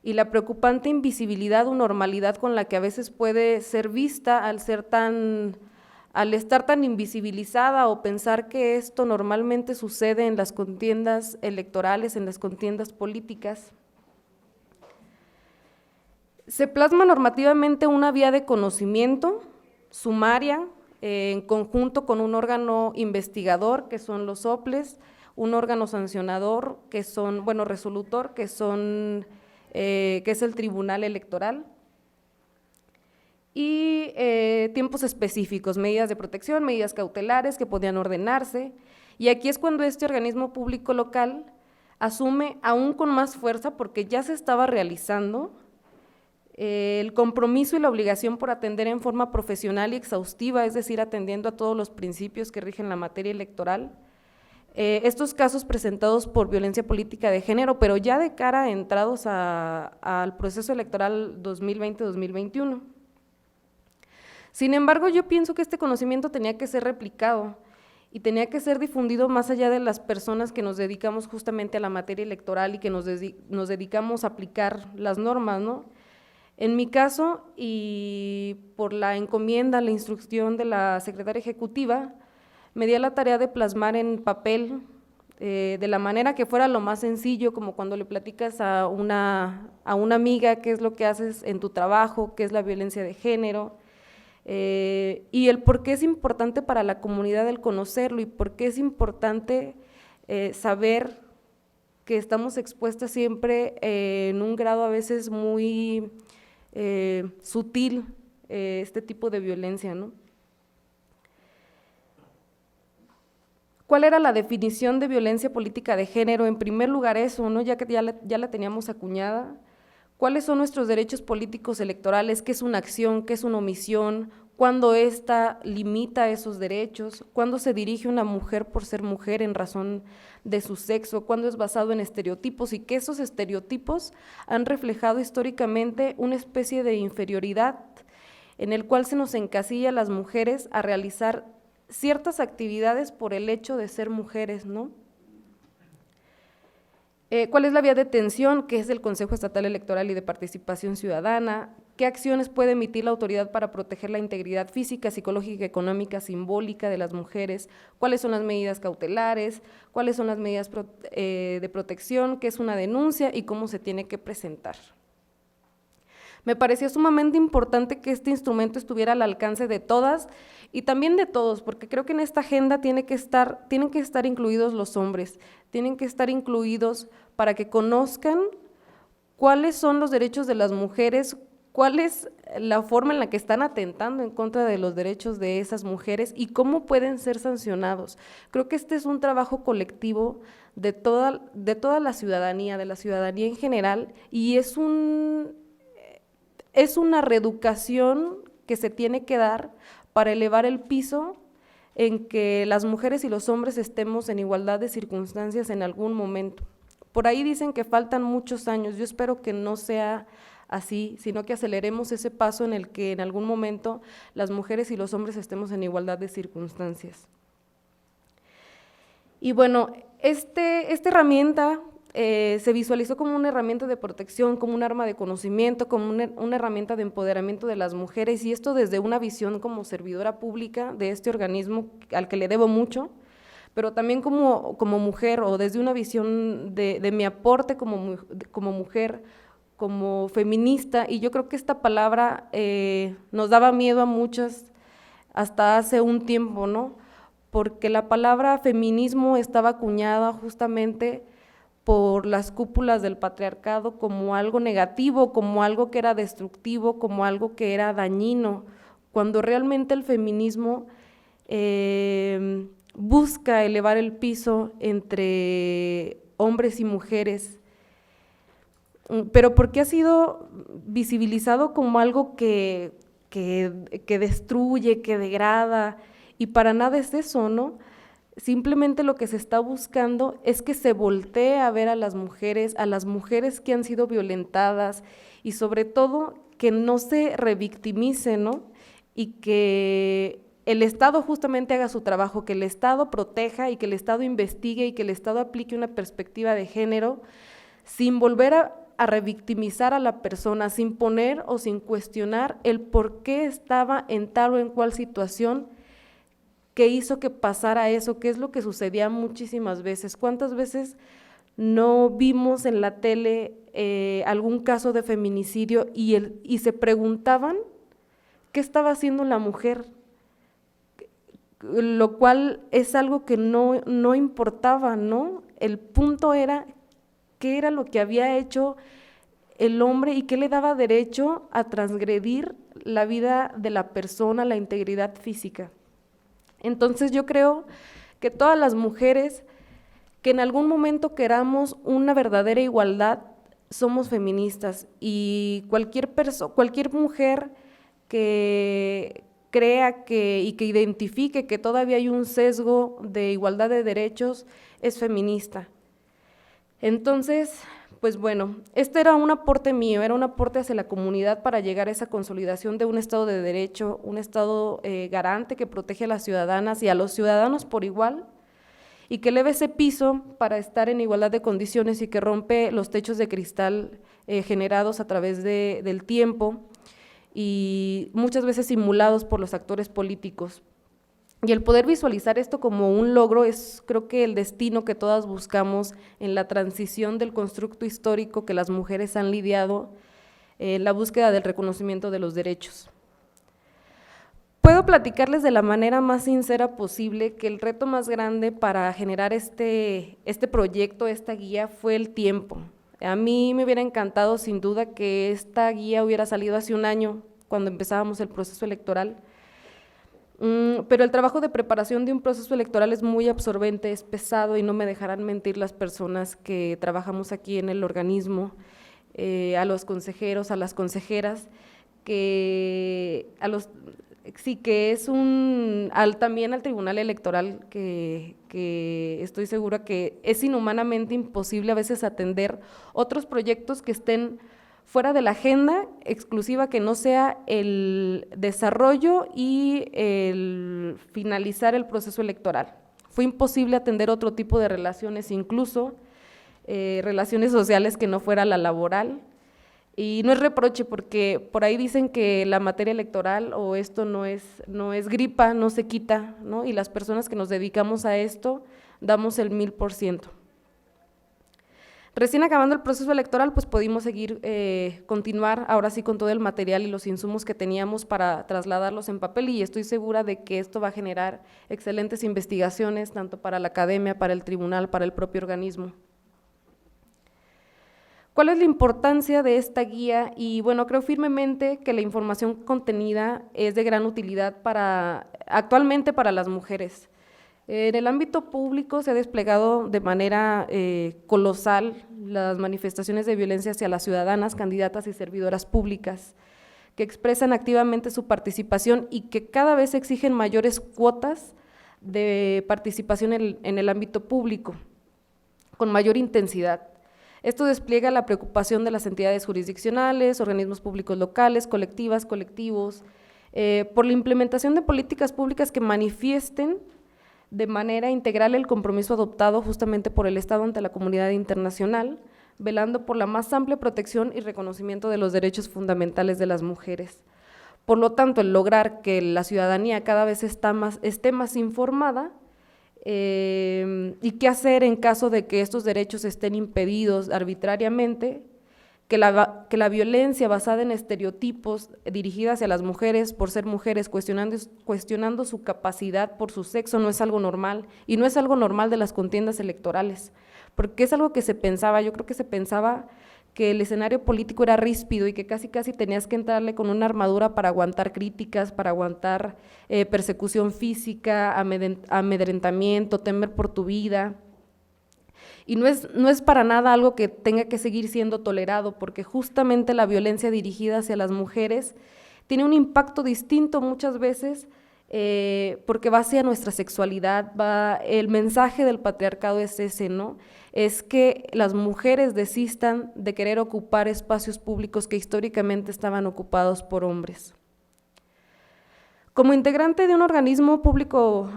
y la preocupante invisibilidad o normalidad con la que a veces puede ser vista al estar tan invisibilizada o pensar que esto normalmente sucede en las contiendas electorales, en las contiendas políticas. Se plasma normativamente una vía de conocimiento sumaria en conjunto con un órgano investigador, que son los soples, un órgano sancionador, que son, bueno, resolutor, que es el Tribunal Electoral, y tiempos específicos, medidas de protección, medidas cautelares que podían ordenarse, y aquí es cuando este organismo público local asume aún con más fuerza, porque ya se estaba realizando, el compromiso y la obligación por atender en forma profesional y exhaustiva, es decir, atendiendo a todos los principios que rigen la materia electoral, estos casos presentados por violencia política de género, pero ya de cara a entrados al proceso electoral 2020-2021. Sin embargo, yo pienso que este conocimiento tenía que ser replicado y tenía que ser difundido más allá de las personas que nos dedicamos justamente a la materia electoral y que nos dedicamos a aplicar las normas, ¿no? En mi caso, y por la encomienda, la instrucción de la secretaria ejecutiva, me di a la tarea de plasmar en papel, de la manera que fuera lo más sencillo, como cuando le platicas a una amiga qué es lo que haces en tu trabajo, qué es la violencia de género, y el por qué es importante para la comunidad el conocerlo y por qué es importante saber que estamos expuestas siempre en un grado a veces muy sutil, este tipo de violencia, ¿no? ¿Cuál era la definición de violencia política de género? En primer lugar eso, ¿no? Ya que ya la teníamos acuñada. ¿Cuáles son nuestros derechos políticos electorales? ¿Qué es una acción? ¿Qué es una omisión? ¿Cuándo ésta limita esos derechos? ¿Cuándo se dirige una mujer por ser mujer en razón de su sexo? ¿Cuándo es basado en estereotipos? Y que esos estereotipos han reflejado históricamente una especie de inferioridad en el cual se nos encasilla a las mujeres a realizar ciertas actividades por el hecho de ser mujeres, ¿no? ¿Cuál es la vía de detención? ¿Qué es el Consejo Estatal Electoral y de Participación Ciudadana? ¿Qué acciones puede emitir la autoridad para proteger la integridad física, psicológica, económica, simbólica de las mujeres? ¿Cuáles son las medidas cautelares? ¿Cuáles son las medidas de protección? ¿Qué es una denuncia y cómo se tiene que presentar? Me pareció sumamente importante que este instrumento estuviera al alcance de todas y también de todos, porque creo que en esta agenda tienen que estar incluidos los hombres, tienen que estar incluidos para que conozcan cuáles son los derechos de las mujeres, cuál es la forma en la que están atentando en contra de los derechos de esas mujeres y cómo pueden ser sancionados. Creo que este es un trabajo colectivo de toda la ciudadanía, de la ciudadanía en general, y es una reeducación que se tiene que dar para elevar el piso en que las mujeres y los hombres estemos en igualdad de circunstancias en algún momento. Por ahí dicen que faltan muchos años, yo espero que no sea así, sino que aceleremos ese paso en el que en algún momento las mujeres y los hombres estemos en igualdad de circunstancias. Y bueno, esta herramienta se visualizó como una herramienta de protección, como un arma de conocimiento, como una herramienta de empoderamiento de las mujeres, y esto desde una visión como servidora pública de este organismo al que le debo mucho, pero también como mujer, o desde una visión de mi aporte como mujer, como feminista, y yo creo que esta palabra nos daba miedo a muchas hasta hace un tiempo, ¿no? Porque la palabra feminismo estaba acuñada justamente por las cúpulas del patriarcado como algo negativo, como algo que era destructivo, como algo que era dañino, cuando realmente el feminismo busca elevar el piso entre hombres y mujeres, pero porque ha sido visibilizado como algo que destruye, que degrada, y para nada es eso, ¿no? Simplemente lo que se está buscando es que se voltee a ver a las mujeres que han sido violentadas y sobre todo que no se revictimicen, ¿no? Y que el Estado justamente haga su trabajo, que el Estado proteja y que el Estado investigue y que el Estado aplique una perspectiva de género sin volver a revictimizar a la persona, sin poner o sin cuestionar el por qué estaba en tal o en cual situación, qué hizo que pasara eso, qué es lo que sucedía muchísimas veces. ¿Cuántas veces no vimos en la tele algún caso de feminicidio y se preguntaban qué estaba haciendo la mujer? Lo cual es algo que no importaba, ¿no? El punto era qué era lo que había hecho el hombre y qué le daba derecho a transgredir la vida de la persona, la integridad física. Entonces yo creo que todas las mujeres que en algún momento queramos una verdadera igualdad, somos feministas, y cualquier mujer que crea y que identifique que todavía hay un sesgo de igualdad de derechos es feminista. Entonces, pues bueno, este era un aporte mío, era un aporte hacia la comunidad para llegar a esa consolidación de un Estado de Derecho, un Estado garante que protege a las ciudadanas y a los ciudadanos por igual, y que eleva ese piso para estar en igualdad de condiciones y que rompe los techos de cristal generados a través del tiempo y muchas veces simulados por los actores políticos. Y el poder visualizar esto como un logro es, creo que, el destino que todas buscamos en la transición del constructo histórico que las mujeres han lidiado en la búsqueda del reconocimiento de los derechos. Puedo platicarles de la manera más sincera posible que el reto más grande para generar este proyecto, esta guía, fue el tiempo. A mí me hubiera encantado sin duda que esta guía hubiera salido hace un año, cuando empezábamos el proceso electoral, pero el trabajo de preparación de un proceso electoral es muy absorbente, es pesado y no me dejarán mentir las personas que trabajamos aquí en el organismo, a los consejeros, a las consejeras, que es también al Tribunal Electoral que estoy segura que es inhumanamente imposible a veces atender otros proyectos que estén fuera de la agenda exclusiva, que no sea el desarrollo y el finalizar el proceso electoral. Fue imposible atender otro tipo de relaciones, incluso relaciones sociales que no fuera la laboral. Y no es reproche, porque por ahí dicen que la materia electoral o esto no es gripa, no se quita, ¿no? Y las personas que nos dedicamos a esto damos el 1000%. Recién acabando el proceso electoral, pues pudimos continuar ahora sí con todo el material y los insumos que teníamos para trasladarlos en papel, y estoy segura de que esto va a generar excelentes investigaciones, tanto para la academia, para el tribunal, para el propio organismo. ¿Cuál es la importancia de esta guía? Y bueno, creo firmemente que la información contenida es de gran utilidad actualmente para las mujeres. En el ámbito público se ha desplegado de manera colosal las manifestaciones de violencia hacia las ciudadanas, candidatas y servidoras públicas, que expresan activamente su participación y que cada vez exigen mayores cuotas de participación en el ámbito público, con mayor intensidad. Esto despliega la preocupación de las entidades jurisdiccionales, organismos públicos locales, colectivas, colectivos, por la implementación de políticas públicas que manifiesten de manera integral el compromiso adoptado justamente por el Estado ante la comunidad internacional, velando por la más amplia protección y reconocimiento de los derechos fundamentales de las mujeres. Por lo tanto, el lograr que la ciudadanía cada vez esté más informada, y qué hacer en caso de que estos derechos estén impedidos arbitrariamente, que la violencia basada en estereotipos dirigida hacia las mujeres por ser mujeres, cuestionando su capacidad por su sexo, no es algo normal, y no es algo normal de las contiendas electorales, porque es algo que se pensaba, yo creo que se pensaba que el escenario político era ríspido y que casi tenías que entrarle con una armadura para aguantar críticas, para aguantar persecución física, amedrentamiento, temer por tu vida. Y no es para nada algo que tenga que seguir siendo tolerado, porque justamente la violencia dirigida hacia las mujeres tiene un impacto distinto muchas veces, porque va hacia nuestra sexualidad, el mensaje del patriarcado es ese, ¿no? Es que las mujeres desistan de querer ocupar espacios públicos que históricamente estaban ocupados por hombres. Como integrante de un organismo público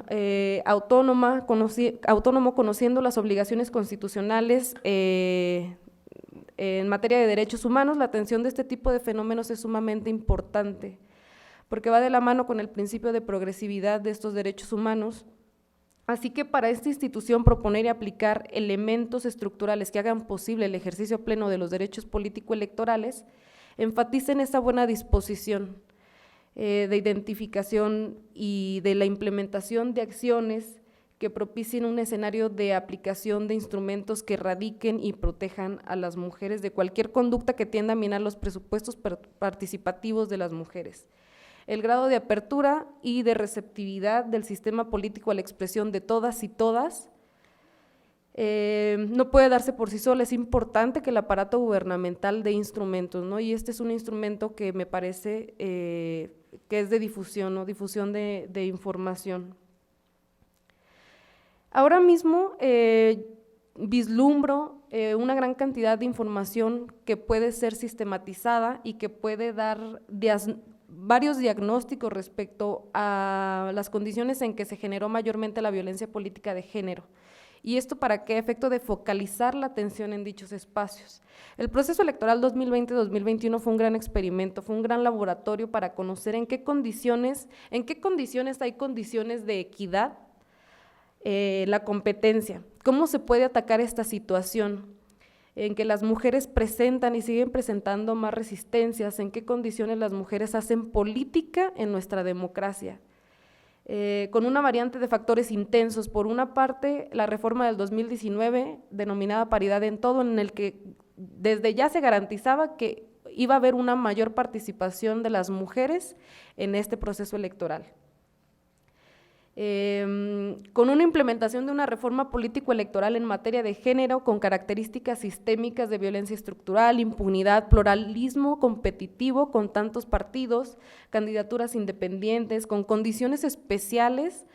autónomo, conociendo las obligaciones constitucionales en materia de derechos humanos, la atención de este tipo de fenómenos es sumamente importante, porque va de la mano con el principio de progresividad de estos derechos humanos. Así que para esta institución proponer y aplicar elementos estructurales que hagan posible el ejercicio pleno de los derechos político-electorales, enfaticen esta buena disposición de identificación y de la implementación de acciones que propicien un escenario de aplicación de instrumentos que erradiquen y protejan a las mujeres de cualquier conducta que tienda a minar los presupuestos participativos de las mujeres. El grado de apertura y de receptividad del sistema político a la expresión de todas y todas no puede darse por sí sola, es importante que el aparato gubernamental dé instrumentos, ¿no? Y este es un instrumento que me parece que es de difusión, ¿no? Difusión de información. Ahora mismo vislumbro una gran cantidad de información que puede ser sistematizada y que puede dar varios diagnósticos respecto a las condiciones en que se generó mayormente la violencia política de género. ¿Y esto para qué? Efecto de focalizar la atención en dichos espacios. El proceso electoral 2020-2021 fue un gran experimento, fue un gran laboratorio para conocer en qué condiciones hay condiciones de equidad, la competencia, cómo se puede atacar esta situación, en que las mujeres presentan y siguen presentando más resistencias, en qué condiciones las mujeres hacen política en nuestra democracia. Con una variante de factores intensos. Por una parte, la reforma del 2019, denominada paridad en todo, en el que desde ya se garantizaba que iba a haber una mayor participación de las mujeres en este proceso electoral. Con una implementación de una reforma político-electoral en materia de género con características sistémicas de violencia estructural, impunidad, pluralismo competitivo con tantos partidos, candidaturas independientes, con condiciones especiales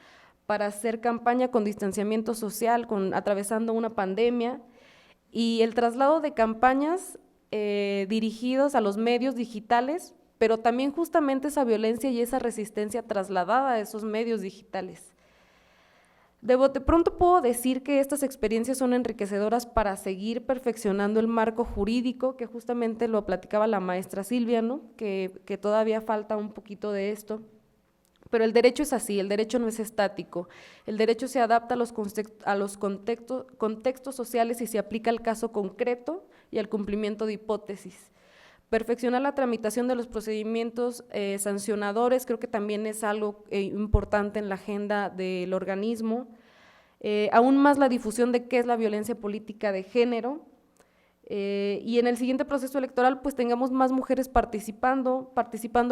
para hacer campaña con distanciamiento social, atravesando una pandemia, y el traslado de campañas dirigidos a los medios digitales, pero también justamente esa violencia y esa resistencia trasladada a esos medios digitales. De bote pronto puedo decir que estas experiencias son enriquecedoras para seguir perfeccionando el marco jurídico, que justamente lo platicaba la maestra Silvia, ¿no? que todavía falta un poquito de esto. Pero el derecho es así, el derecho no es estático, el derecho se adapta a los contextos sociales y se aplica al caso concreto y al cumplimiento de hipótesis. Perfeccionar la tramitación de los procedimientos sancionadores creo que también es algo importante en la agenda del organismo. Aún más la difusión de qué es la violencia política de género, y en el siguiente proceso electoral pues tengamos más mujeres participando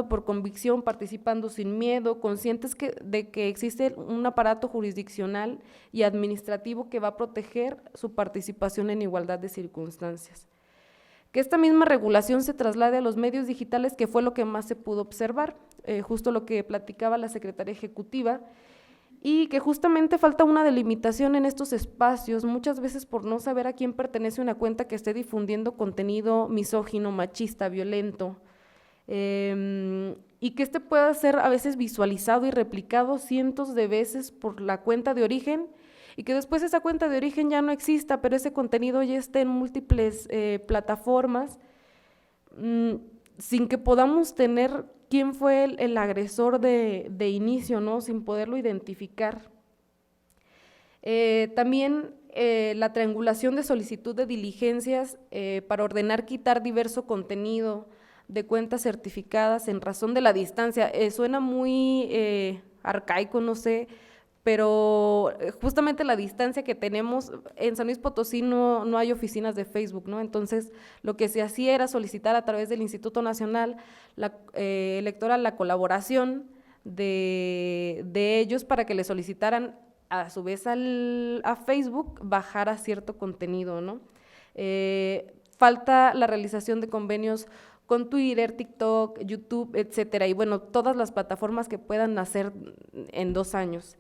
por convicción, participando sin miedo, conscientes de que existe un aparato jurisdiccional y administrativo que va a proteger su participación en igualdad de circunstancias. Que esta misma regulación se traslade a los medios digitales, que fue lo que más se pudo observar, justo lo que platicaba la secretaria ejecutiva, y que justamente falta una delimitación en estos espacios, muchas veces por no saber a quién pertenece una cuenta que esté difundiendo contenido misógino, machista, violento, y que este pueda ser a veces visualizado y replicado cientos de veces por la cuenta de origen, y que después esa cuenta de origen ya no exista, pero ese contenido ya esté en múltiples plataformas, sin que podamos tener quién fue el agresor de inicio, ¿no? Sin poderlo identificar. También la triangulación de solicitud de diligencias para ordenar quitar diverso contenido de cuentas certificadas en razón de la distancia. Suena muy arcaico, no sé, pero justamente la distancia que tenemos, en San Luis Potosí no hay oficinas de Facebook, ¿no? Entonces, lo que se hacía era solicitar a través del Instituto Nacional Electoral la colaboración de ellos para que le solicitaran a su vez a Facebook bajara cierto contenido, ¿no? Falta la realización de convenios con Twitter, TikTok, YouTube, etcétera, y bueno, todas las plataformas que puedan nacer en 2 años.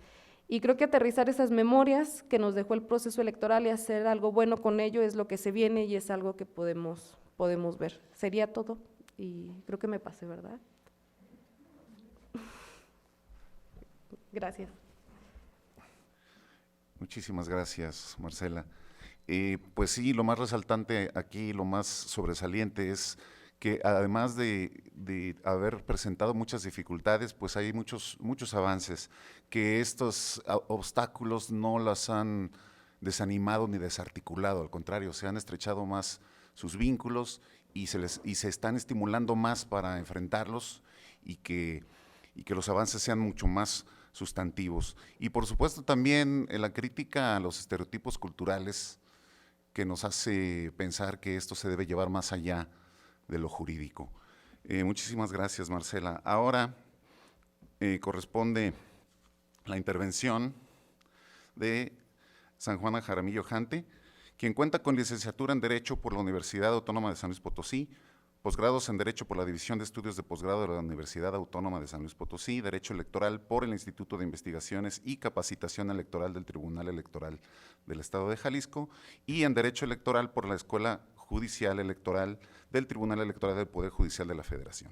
Y creo que aterrizar esas memorias que nos dejó el proceso electoral y hacer algo bueno con ello es lo que se viene y es algo que podemos ver. Sería todo y creo que me pasé, ¿verdad? Gracias. Muchísimas gracias, Marcela. Pues sí, lo más resaltante aquí, lo más sobresaliente es que además de haber presentado muchas dificultades, pues hay muchos avances, que estos obstáculos no las han desanimado ni desarticulado, al contrario, se han estrechado más sus vínculos y se están estimulando más para enfrentarlos y que los avances sean mucho más sustantivos. Y por supuesto también la crítica a los estereotipos culturales que nos hace pensar que esto se debe llevar más allá de lo jurídico. Muchísimas gracias, Marcela. Ahora corresponde la intervención de San Juana Jaramillo Jante, quien cuenta con licenciatura en Derecho por la Universidad Autónoma de San Luis Potosí, posgrados en Derecho por la División de Estudios de Posgrado de la Universidad Autónoma de San Luis Potosí, Derecho Electoral por el Instituto de Investigaciones y Capacitación Electoral del Tribunal Electoral del Estado de Jalisco, y en Derecho Electoral por la Escuela Judicial Electoral del Tribunal Electoral del Poder Judicial de la Federación.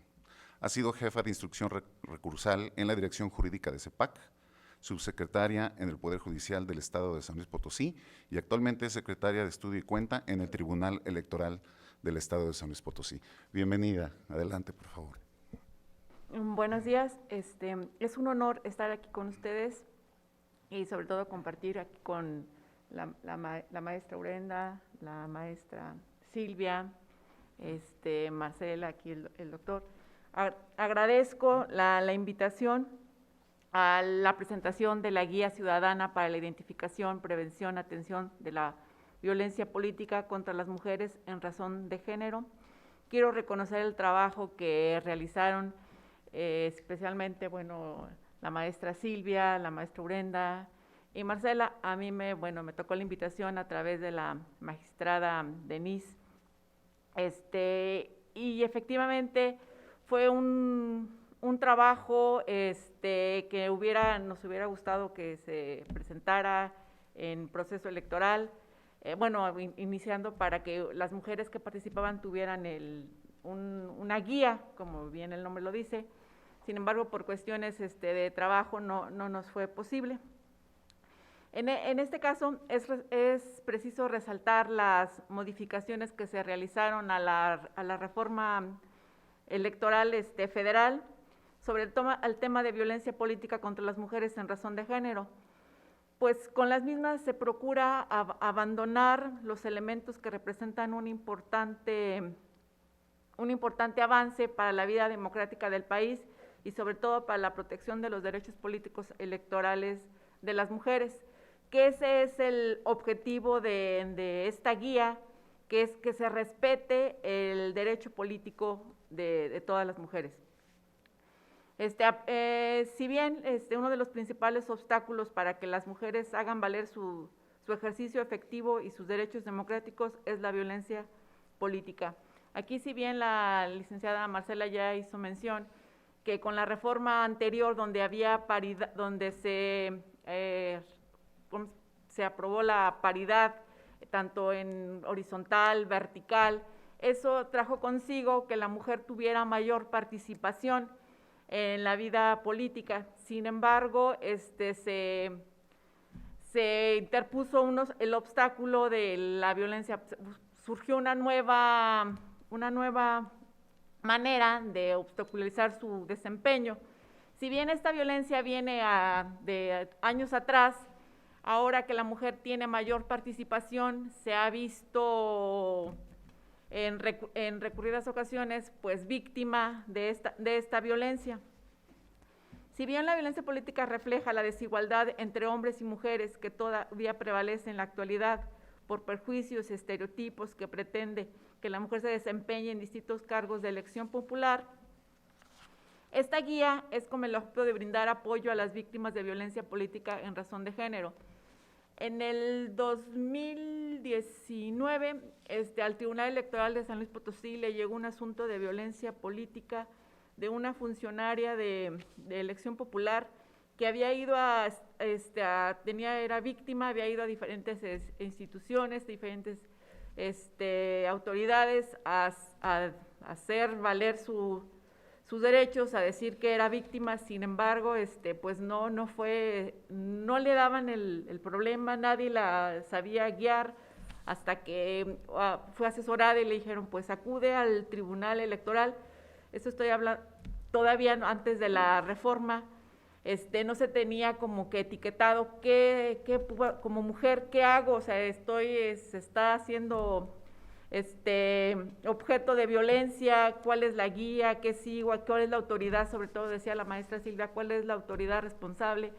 Ha sido jefa de instrucción recursal en la Dirección Jurídica de CEPAC, subsecretaria en el Poder Judicial del Estado de San Luis Potosí y actualmente es secretaria de Estudio y Cuenta en el Tribunal Electoral del Estado de San Luis Potosí. Bienvenida, adelante, por favor. Buenos días, es un honor estar aquí con ustedes y sobre todo compartir aquí con la maestra Urenda, la maestra Silvia, Marcela, aquí el doctor. Agradezco la invitación a la presentación de la Guía Ciudadana para la Identificación, Prevención, Atención de la Violencia Política contra las Mujeres en Razón de Género. Quiero reconocer el trabajo que realizaron especialmente, la maestra Silvia, la maestra Urenda y Marcela. A mí me tocó la invitación a través de la magistrada Denise. Y efectivamente fue un trabajo que nos hubiera gustado que se presentara en proceso electoral, iniciando para que las mujeres que participaban tuvieran una guía, como bien el nombre lo dice. Sin embargo, por cuestiones de trabajo no nos fue posible. En este caso es preciso resaltar las modificaciones que se realizaron a la reforma electoral federal sobre el tema de violencia política contra las mujeres en razón de género. Pues con las mismas se procura abandonar los elementos que representan un importante avance para la vida democrática del país y sobre todo para la protección de los derechos políticos electorales de las mujeres, que ese es el objetivo de esta guía, que es que se respete el derecho político de todas las mujeres. Si bien uno de los principales obstáculos para que las mujeres hagan valer su ejercicio efectivo y sus derechos democráticos es la violencia política. Aquí, si bien la licenciada Marcela ya hizo mención que con la reforma anterior, donde había paridad, donde se aprobó la paridad tanto en horizontal, vertical, eso trajo consigo que la mujer tuviera mayor participación en la vida política. Sin embargo, se interpuso el obstáculo de la violencia. Surgió una nueva manera de obstaculizar su desempeño. Si bien esta violencia viene de años atrás, ahora que la mujer tiene mayor participación, se ha visto en recurridas ocasiones, pues víctima de esta violencia. Si bien la violencia política refleja la desigualdad entre hombres y mujeres que todavía prevalece en la actualidad por perjuicios y estereotipos que pretende que la mujer se desempeñe en distintos cargos de elección popular, esta guía es con el objetivo de brindar apoyo a las víctimas de violencia política en razón de género. En el 2019, al Tribunal Electoral de San Luis Potosí le llegó un asunto de violencia política de una funcionaria de elección popular que había ido era víctima, había ido a diferentes instituciones, diferentes autoridades a hacer valer sus derechos, a decir que era víctima. Sin embargo, pues no le daban el problema, nadie la sabía guiar, hasta que fue asesorada y le dijeron, pues acude al Tribunal Electoral. Esto estoy hablando todavía antes de la reforma. No se tenía como que etiquetado como mujer, ¿qué hago? O sea, se está haciendo objeto de violencia, ¿cuál es la guía? ¿Qué sigo? ¿Cuál es la autoridad? Sobre todo decía la maestra Silvia, ¿cuál es la autoridad responsable?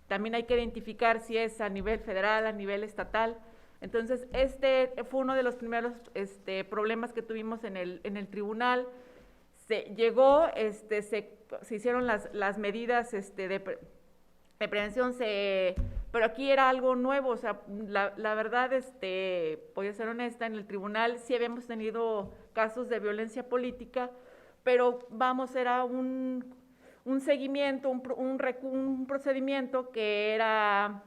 También hay que identificar si es a nivel federal, a nivel estatal. Entonces, fue uno de los primeros problemas que tuvimos en el tribunal. Se llegó, se hicieron las medidas de prevención, pero aquí era algo nuevo. O sea, la verdad, voy a ser honesta, en el tribunal sí habíamos tenido casos de violencia política, pero vamos, era un seguimiento, un procedimiento que era,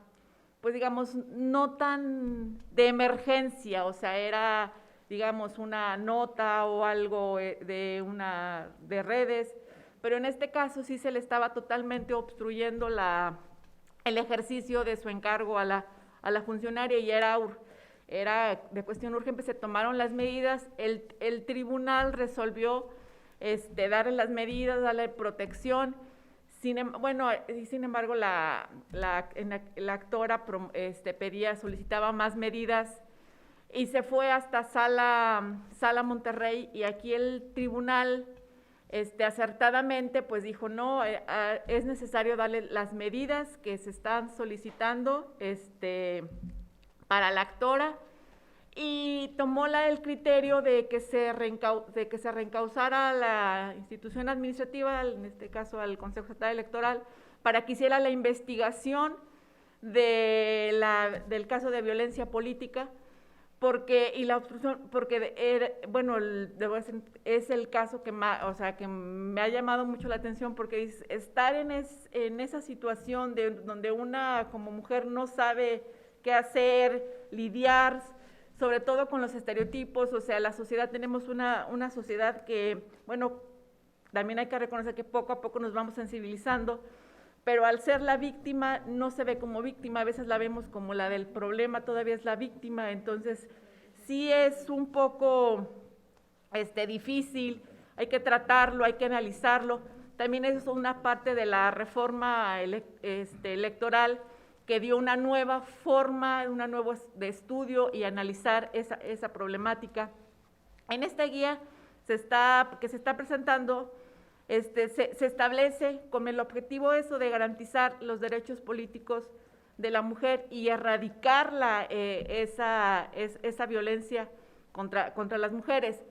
pues digamos, no tan de emergencia, o sea, era, digamos, una nota o algo de redes, pero en este caso sí se le estaba totalmente obstruyendo el ejercicio de su encargo a la funcionaria y era de cuestión urgente. Se tomaron las medidas, el tribunal resolvió darle las medidas, darle protección. Sin embargo, la actora solicitaba más medidas y se fue hasta Sala Monterrey, y aquí el tribunal acertadamente pues dijo no, es necesario darle las medidas que se están solicitando para la actora, y tomó el criterio de que se reencausara a la institución administrativa, en este caso al Consejo Estatal Electoral, para que hiciera la investigación del caso de violencia política, y la obstrucción, porque es el caso que que me ha llamado mucho la atención, porque estar en esa situación donde una como mujer no sabe qué hacer, lidiar, sobre todo con los estereotipos, o sea, la sociedad, tenemos una sociedad que, bueno, también hay que reconocer que poco a poco nos vamos sensibilizando, pero al ser la víctima no se ve como víctima, a veces la vemos como la del problema, todavía es la víctima, entonces sí es un poco difícil, hay que tratarlo, hay que analizarlo. También eso es una parte de la reforma electoral, que dio una nueva forma, una nueva de estudio y analizar esa problemática. En esta guía que se está presentando, se establece con el objetivo de garantizar los derechos políticos de la mujer y erradicar esa violencia contra las mujeres.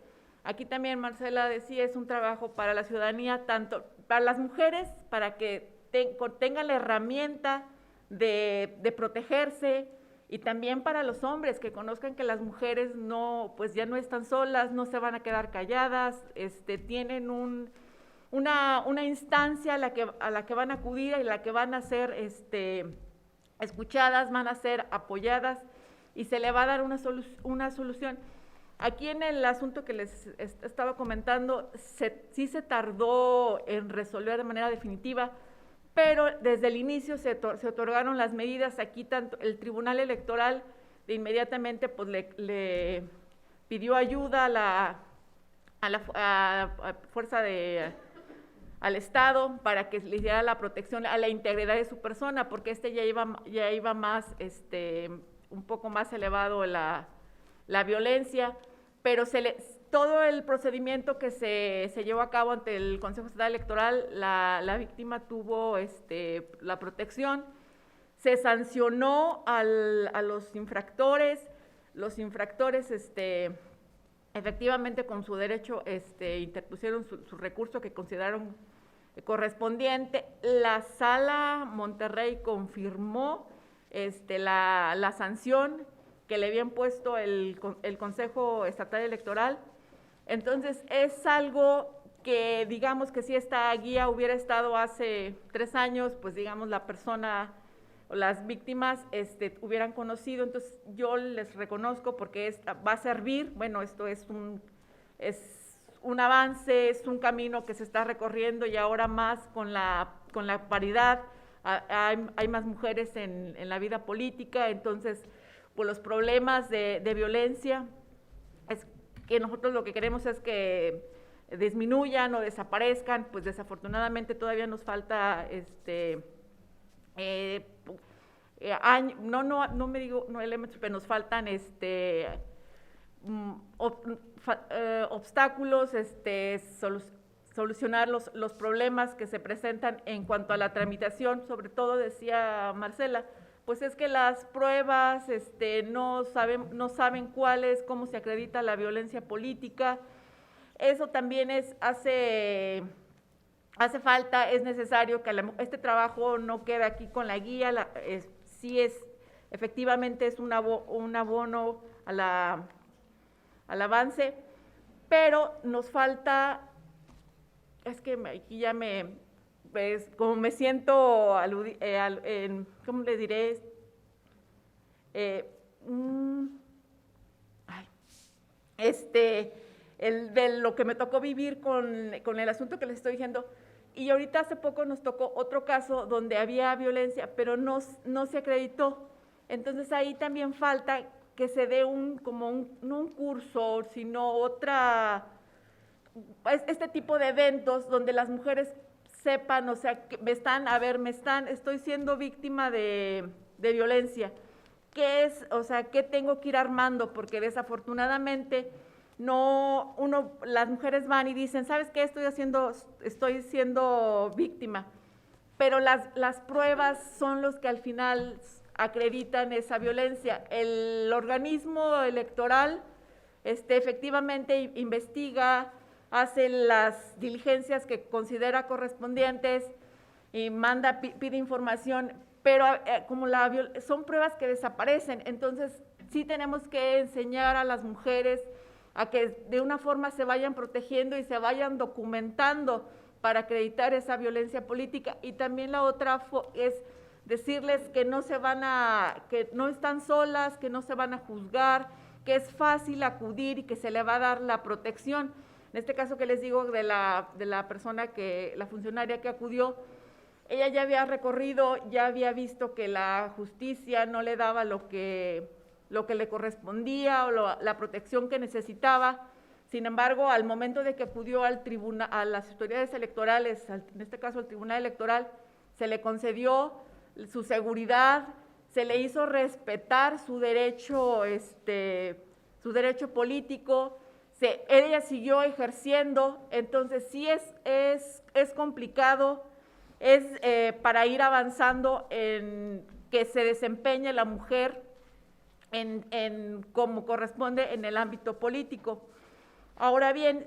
Aquí también Marcela decía, es un trabajo para la ciudadanía, tanto para las mujeres, para que tengan la herramienta de protegerse, y también para los hombres, que conozcan que las mujeres pues ya no están solas, no se van a quedar calladas, tienen una instancia a la que van a acudir, y la que van a ser escuchadas, van a ser apoyadas, y se le va a dar una solución. Aquí en el asunto que les estaba comentando, sí se tardó en resolver de manera definitiva, pero desde el inicio se otorgaron las medidas. Aquí tanto el Tribunal Electoral de inmediatamente pues le pidió ayuda a la fuerza al Estado para que le diera la protección a la integridad de su persona, porque ya iba más, un poco más elevado la violencia, pero todo el procedimiento que se llevó a cabo ante el Consejo Estatal Electoral, la víctima tuvo la protección, se sancionó a los infractores, efectivamente con su derecho interpusieron su recurso que consideraron correspondiente. La Sala Monterrey confirmó la sanción que le habían puesto el Consejo Estatal Electoral. Entonces es algo que, digamos, que si esta guía hubiera estado hace 3 años, pues digamos la persona o las víctimas hubieran conocido. Entonces yo les reconozco, porque va a servir, bueno, esto es un avance, es un camino que se está recorriendo, y ahora más con la paridad, hay más mujeres en la vida política. Entonces pues los problemas de violencia, es que nosotros lo que queremos es que disminuyan o desaparezcan. Pues desafortunadamente todavía nos falta elementos, pero nos faltan obstáculos, solucionar los problemas que se presentan en cuanto a la tramitación. Sobre todo, decía Marcela, pues es que las pruebas no saben cómo se acredita la violencia política. Eso también hace falta, es necesario que este trabajo no quede aquí con la guía. Efectivamente es un abono al avance, pero nos falta, es que aquí ya pues, como me siento, ¿cómo le diré? De lo que me tocó vivir con el asunto que les estoy diciendo, y ahorita hace poco nos tocó otro caso donde había violencia, pero no se acreditó. Entonces ahí también falta que se dé no un curso, sino este tipo de eventos donde las mujeres sepan, o sea, que estoy siendo víctima de violencia. ¿Qué es? O sea, ¿qué tengo que ir armando? Porque desafortunadamente las mujeres van y dicen, ¿sabes qué? Estoy siendo víctima. Pero las pruebas son los que al final acreditan esa violencia. El organismo electoral efectivamente investiga, hace las diligencias que considera correspondientes y pide información, pero son pruebas que desaparecen. Entonces sí tenemos que enseñar a las mujeres a que de una forma se vayan protegiendo y se vayan documentando para acreditar esa violencia política. Y también la otra es decirles que que no están solas, que no se van a juzgar, que es fácil acudir y que se le va a dar la protección. En este caso que les digo de la la funcionaria que acudió, ella ya había recorrido, ya había visto que la justicia no le daba lo que le correspondía o la protección que necesitaba. Sin embargo, al momento de que acudió a las autoridades electorales, en este caso al Tribunal Electoral, se le concedió su seguridad, se le hizo respetar su derecho político, ella siguió ejerciendo. Entonces sí es complicado, para ir avanzando en que se desempeñe la mujer como corresponde en el ámbito político. Ahora bien,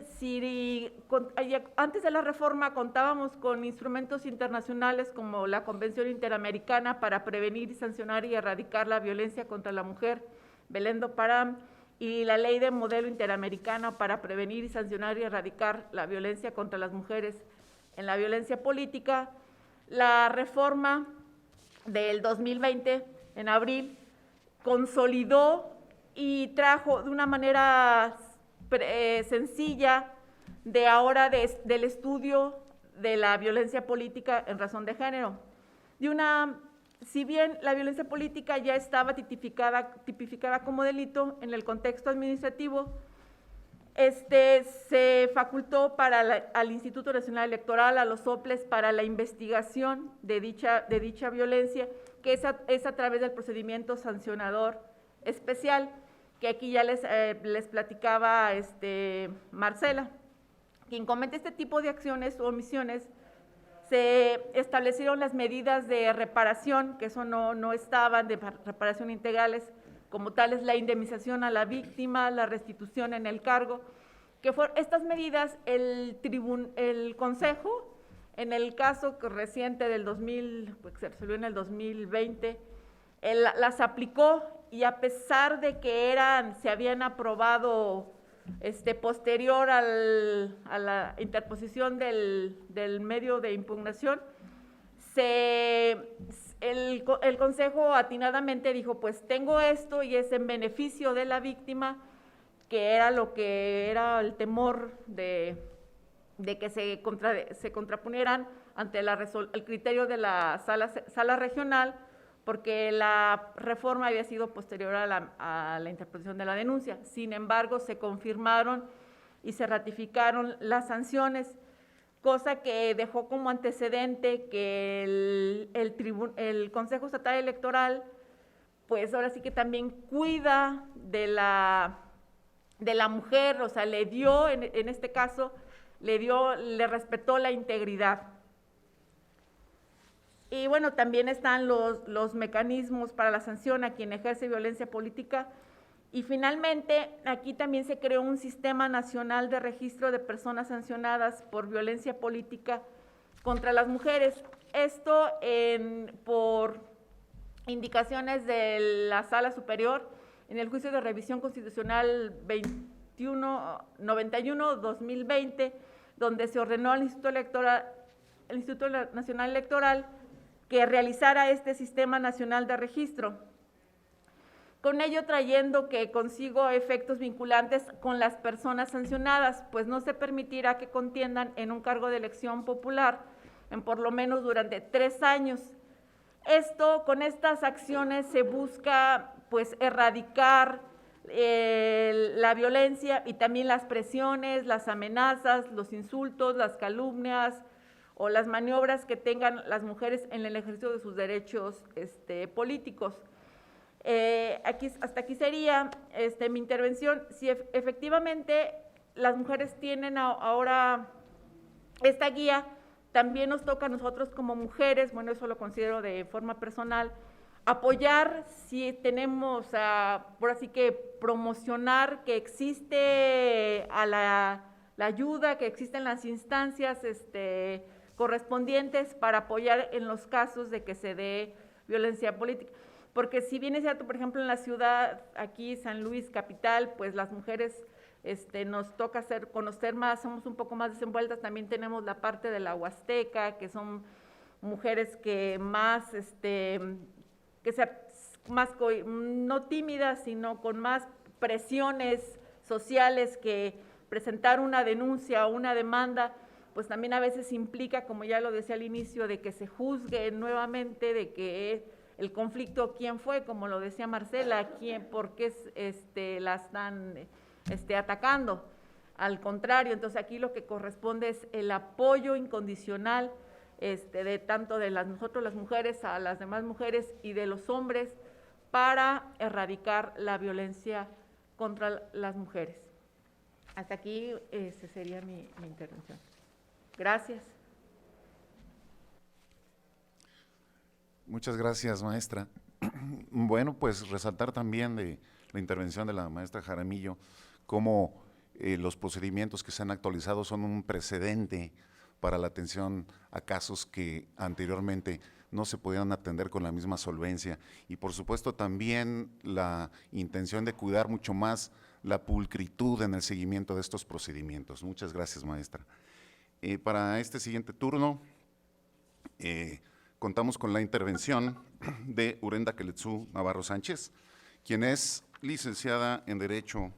antes de la reforma contábamos con instrumentos internacionales como la Convención Interamericana para prevenir, sancionar y erradicar la violencia contra la mujer, Belén do Pará, y la Ley de Modelo Interamericana para prevenir, sancionar y erradicar la violencia contra las mujeres en la violencia política. La reforma del 2020, en abril, consolidó y trajo de una manera sencilla del estudio de la violencia política en razón de género. Si bien la violencia política ya estaba tipificada como delito en el contexto administrativo, se facultó al Instituto Nacional Electoral, a los OPLES, para la investigación de dicha violencia, que es a través del procedimiento sancionador especial, que aquí ya les platicaba Marcela. Quien comete este tipo de acciones o omisiones, se establecieron las medidas de reparación, que eso no estaban, de reparación integrales, como tales la indemnización a la víctima, la restitución en el cargo, que estas medidas el Consejo, en el caso reciente del pues se resolvió en el 2020, las aplicó, y a pesar de que se habían aprobado posterior a la interposición del medio de impugnación, el Consejo atinadamente dijo, pues tengo esto y es en beneficio de la víctima, que era lo que era el temor de que se contraponieran ante el criterio de la sala regional, porque la reforma había sido posterior a la interposición de la denuncia. Sin embargo, se confirmaron y se ratificaron las sanciones, cosa que dejó como antecedente que el Consejo Estatal Electoral, pues ahora sí que también cuida de la mujer, o sea, le dio, en este caso, le respetó la integridad. Y bueno, también están los mecanismos para la sanción a quien ejerce violencia política. Y finalmente, aquí también se creó un sistema nacional de registro de personas sancionadas por violencia política contra las mujeres. Esto por indicaciones de la Sala Superior en el juicio de revisión constitucional 91-2020, donde se ordenó al Instituto Nacional Electoral que realizara este Sistema Nacional de Registro, con ello trayendo que consigo efectos vinculantes con las personas sancionadas, pues no se permitirá que contiendan en un cargo de elección popular en por lo menos durante 3 años. Con estas acciones se busca pues erradicar la violencia y también las presiones, las amenazas, los insultos, las calumnias o las maniobras que tengan las mujeres en el ejercicio de sus derechos políticos. Hasta aquí sería mi intervención. Si efectivamente las mujeres tienen ahora esta guía, también nos toca a nosotros como mujeres, bueno, eso lo considero de forma personal, apoyar si tenemos, por así que promocionar que existe la ayuda, que existen las instancias correspondientes para apoyar en los casos de que se dé violencia política. Porque si bien es cierto, por ejemplo, en la ciudad, aquí San Luis capital, pues las mujeres nos toca conocer más, somos un poco más desenvueltas, también tenemos la parte de la Huasteca, que son mujeres que más, no tímidas, sino con más presiones sociales, que presentar una denuncia o una demanda, pues también a veces implica, como ya lo decía al inicio, de que se juzgue nuevamente, de que el conflicto, quién fue, como lo decía Marcela, por qué la están atacando. Al contrario, entonces aquí lo que corresponde es el apoyo incondicional de tanto de nosotros las mujeres a las demás mujeres y de los hombres para erradicar la violencia contra las mujeres. Hasta aquí sería mi intervención. Gracias. Muchas gracias, maestra. Bueno, pues resaltar también de la intervención de la maestra Jaramillo, cómo los procedimientos que se han actualizado son un precedente para la atención a casos que anteriormente no se podían atender con la misma solvencia. Y por supuesto también la intención de cuidar mucho más la pulcritud en el seguimiento de estos procedimientos. Muchas gracias, maestra. Para este siguiente turno, contamos con la intervención de Urenda Keletsu Navarro Sánchez, quien es licenciada en Derecho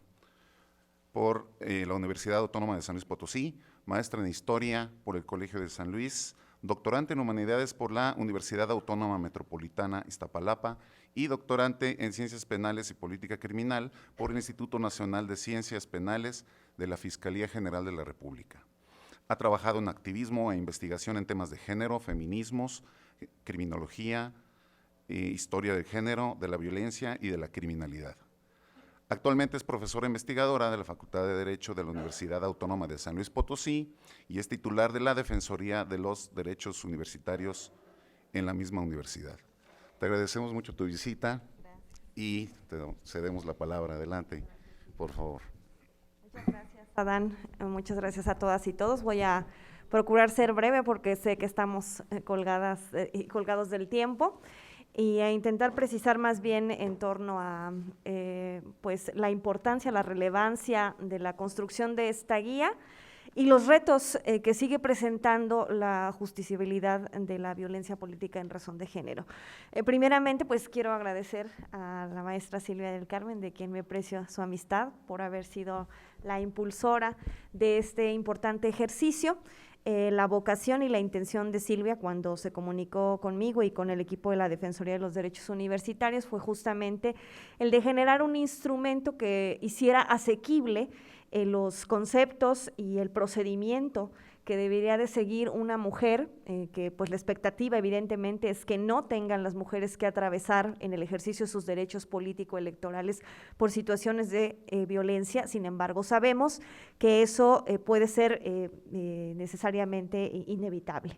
por la Universidad Autónoma de San Luis Potosí, maestra en Historia por el Colegio de San Luis, doctorante en Humanidades por la Universidad Autónoma Metropolitana Iztapalapa y doctorante en Ciencias Penales y Política Criminal por el Instituto Nacional de Ciencias Penales de la Fiscalía General de la República. Ha trabajado en activismo e investigación en temas de género, feminismos, criminología, historia del género, de la violencia y de la criminalidad. Actualmente es profesora investigadora de la Facultad de Derecho de la Universidad Autónoma de San Luis Potosí y es titular de la Defensoría de los Derechos Universitarios en la misma universidad. Te agradecemos mucho tu visita. Gracias. Y te cedemos la palabra. Adelante, por favor. Muchas gracias, Adán. Muchas gracias a todas y todos. Voy a procurar ser breve porque sé que estamos colgados del tiempo y a intentar precisar más bien en torno a pues la importancia, la relevancia de la construcción de esta guía y los retos que sigue presentando la justiciabilidad de la violencia política en razón de género. Primeramente, pues quiero agradecer a la maestra Silvia del Carmen, de quien me aprecio su amistad, por haber sido la impulsora de este importante ejercicio. La vocación y la intención de Silvia cuando se comunicó conmigo y con el equipo de la Defensoría de los Derechos Universitarios fue justamente el de generar un instrumento que hiciera asequible los conceptos y el procedimiento que debería de seguir una mujer, que pues la expectativa evidentemente es que no tengan las mujeres que atravesar en el ejercicio de sus derechos político-electorales por situaciones de violencia. Sin embargo, sabemos que eso puede ser necesariamente inevitable.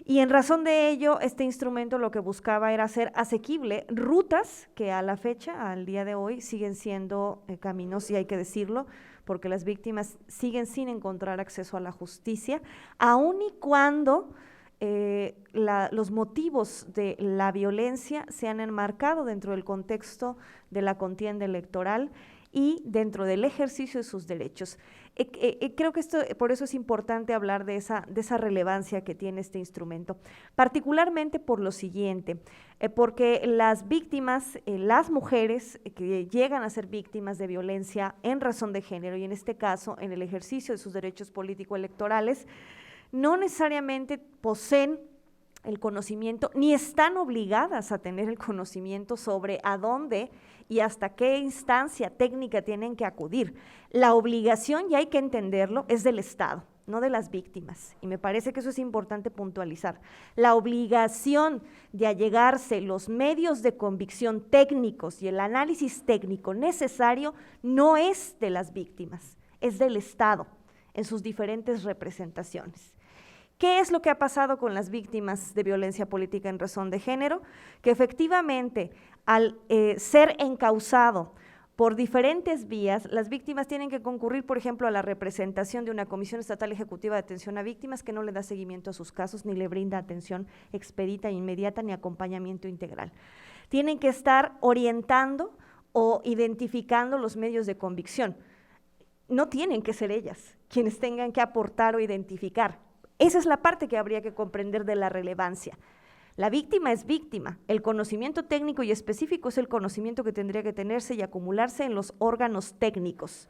Y en razón de ello, este instrumento lo que buscaba era hacer asequible rutas que a la fecha, al día de hoy, siguen siendo caminos, y hay que decirlo, porque las víctimas siguen sin encontrar acceso a la justicia, aun y cuando los motivos de la violencia se han enmarcado dentro del contexto de la contienda electoral y dentro del ejercicio de sus derechos. Creo que por eso es importante hablar de esa relevancia que tiene este instrumento, particularmente por lo siguiente, porque las víctimas, las mujeres que llegan a ser víctimas de violencia en razón de género, y en este caso en el ejercicio de sus derechos político-electorales, no necesariamente poseen el conocimiento, ni están obligadas a tener el conocimiento sobre a dónde y hasta qué instancia técnica tienen que acudir. La obligación, y hay que entenderlo, es del Estado, no de las víctimas, y me parece que eso es importante puntualizar. La obligación de allegarse los medios de convicción técnicos y el análisis técnico necesario no es de las víctimas, es del Estado en sus diferentes representaciones. ¿Qué es lo que ha pasado con las víctimas de violencia política en razón de género? Que efectivamente, al ser encausado por diferentes vías, las víctimas tienen que concurrir, por ejemplo, a la representación de una Comisión Estatal Ejecutiva de Atención a Víctimas que no le da seguimiento a sus casos, ni le brinda atención expedita e inmediata, ni acompañamiento integral. Tienen que estar orientando o identificando los medios de convicción. No tienen que ser ellas quienes tengan que aportar o identificar. Esa es la parte que habría que comprender de la relevancia. La víctima es víctima, el conocimiento técnico y específico es el conocimiento que tendría que tenerse y acumularse en los órganos técnicos.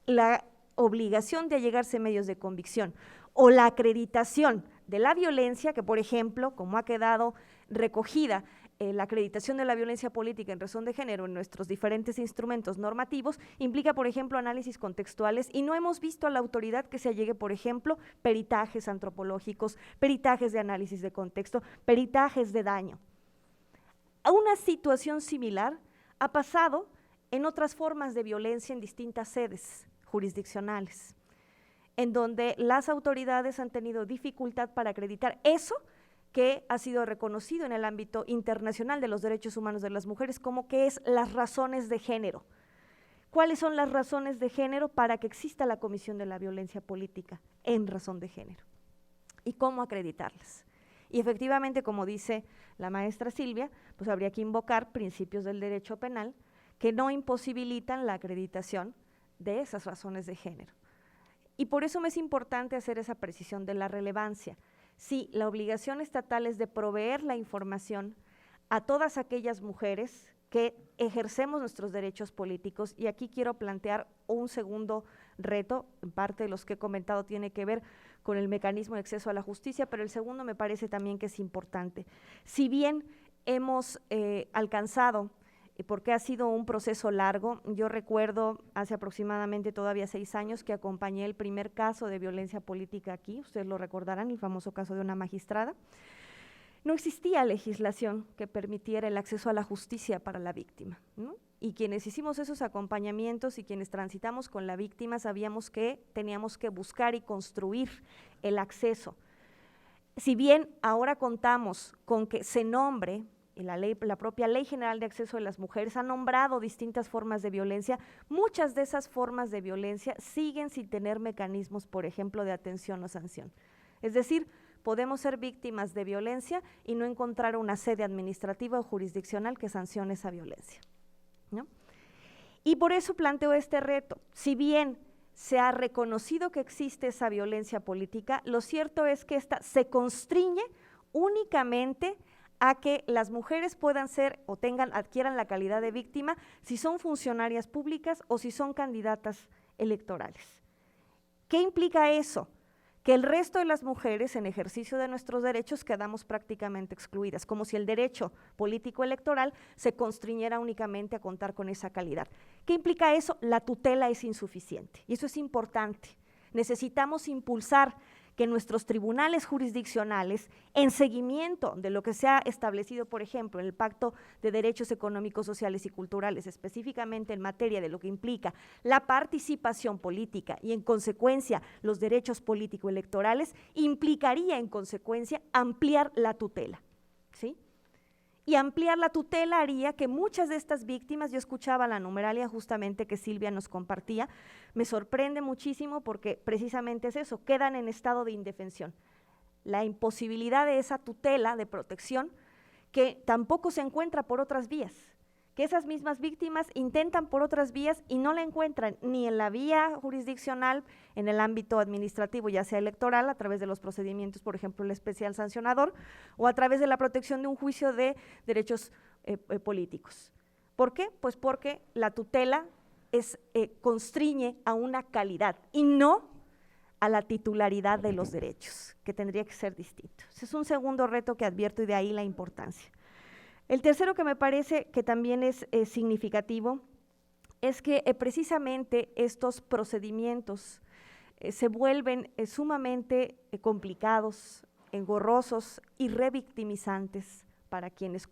La obligación de allegarse medios de convicción o la acreditación de la violencia, que por ejemplo, como ha quedado recogida la acreditación de la violencia política en razón de género en nuestros diferentes instrumentos normativos, implica, por ejemplo, análisis contextuales, y no hemos visto a la autoridad que se allegue, por ejemplo, peritajes antropológicos, peritajes de análisis de contexto, peritajes de daño. Una situación similar ha pasado en otras formas de violencia en distintas sedes jurisdiccionales, en donde las autoridades han tenido dificultad para acreditar eso que ha sido reconocido en el ámbito internacional de los derechos humanos de las mujeres como que es las razones de género. ¿Cuáles son las razones de género para que exista la Comisión de la Violencia Política en razón de género? ¿Y cómo acreditarlas? Y efectivamente, como dice la maestra Silvia, pues habría que invocar principios del derecho penal que no imposibilitan la acreditación de esas razones de género. Y por eso me es importante hacer esa precisión de la relevancia. Sí, la obligación estatal es de proveer la información a todas aquellas mujeres que ejercemos nuestros derechos políticos, y aquí quiero plantear un segundo reto, en parte de los que he comentado tiene que ver con el mecanismo de acceso a la justicia, pero el segundo me parece también que es importante. Si bien hemos alcanzado, porque ha sido un proceso largo, yo recuerdo hace aproximadamente todavía 6 años que acompañé el primer caso de violencia política aquí, ustedes lo recordarán, el famoso caso de una magistrada. No existía legislación que permitiera el acceso a la justicia para la víctima, ¿no? Y quienes hicimos esos acompañamientos y quienes transitamos con la víctima sabíamos que teníamos que buscar y construir el acceso. Si bien ahora contamos con que se nombre, la propia Ley General de Acceso de las Mujeres ha nombrado distintas formas de violencia, muchas de esas formas de violencia siguen sin tener mecanismos, por ejemplo, de atención o sanción. Es decir, podemos ser víctimas de violencia y no encontrar una sede administrativa o jurisdiccional que sancione esa violencia, ¿no? Y por eso planteo este reto. Si bien se ha reconocido que existe esa violencia política, lo cierto es que esta se constriñe únicamente a que las mujeres puedan ser o adquieran la calidad de víctima si son funcionarias públicas o si son candidatas electorales. ¿Qué implica eso? Que el resto de las mujeres en ejercicio de nuestros derechos quedamos prácticamente excluidas, como si el derecho político electoral se constriñera únicamente a contar con esa calidad. ¿Qué implica eso? La tutela es insuficiente, y eso es importante. Necesitamos impulsar que nuestros tribunales jurisdiccionales, en seguimiento de lo que se ha establecido, por ejemplo, en el Pacto de Derechos Económicos, Sociales y Culturales, específicamente en materia de lo que implica la participación política y, en consecuencia, los derechos político-electorales, implicaría, en consecuencia, ampliar la tutela, ¿sí? Y ampliar la tutela haría que muchas de estas víctimas, yo escuchaba la numeralia justamente que Silvia nos compartía, me sorprende muchísimo porque precisamente es eso, quedan en estado de indefensión. La imposibilidad de esa tutela de protección que tampoco se encuentra por otras vías, que esas mismas víctimas intentan por otras vías y no la encuentran ni en la vía jurisdiccional, en el ámbito administrativo, ya sea electoral, a través de los procedimientos, por ejemplo, el especial sancionador, o a través de la protección de un juicio de derechos políticos. ¿Por qué? Pues porque la tutela constriñe a una calidad y no a la titularidad de los derechos, que tendría que ser distinto. Ese es un segundo reto que advierto y de ahí la importancia. El tercero que me parece que también es significativo es que precisamente estos procedimientos se vuelven sumamente complicados, engorrosos y revictimizantes para quienes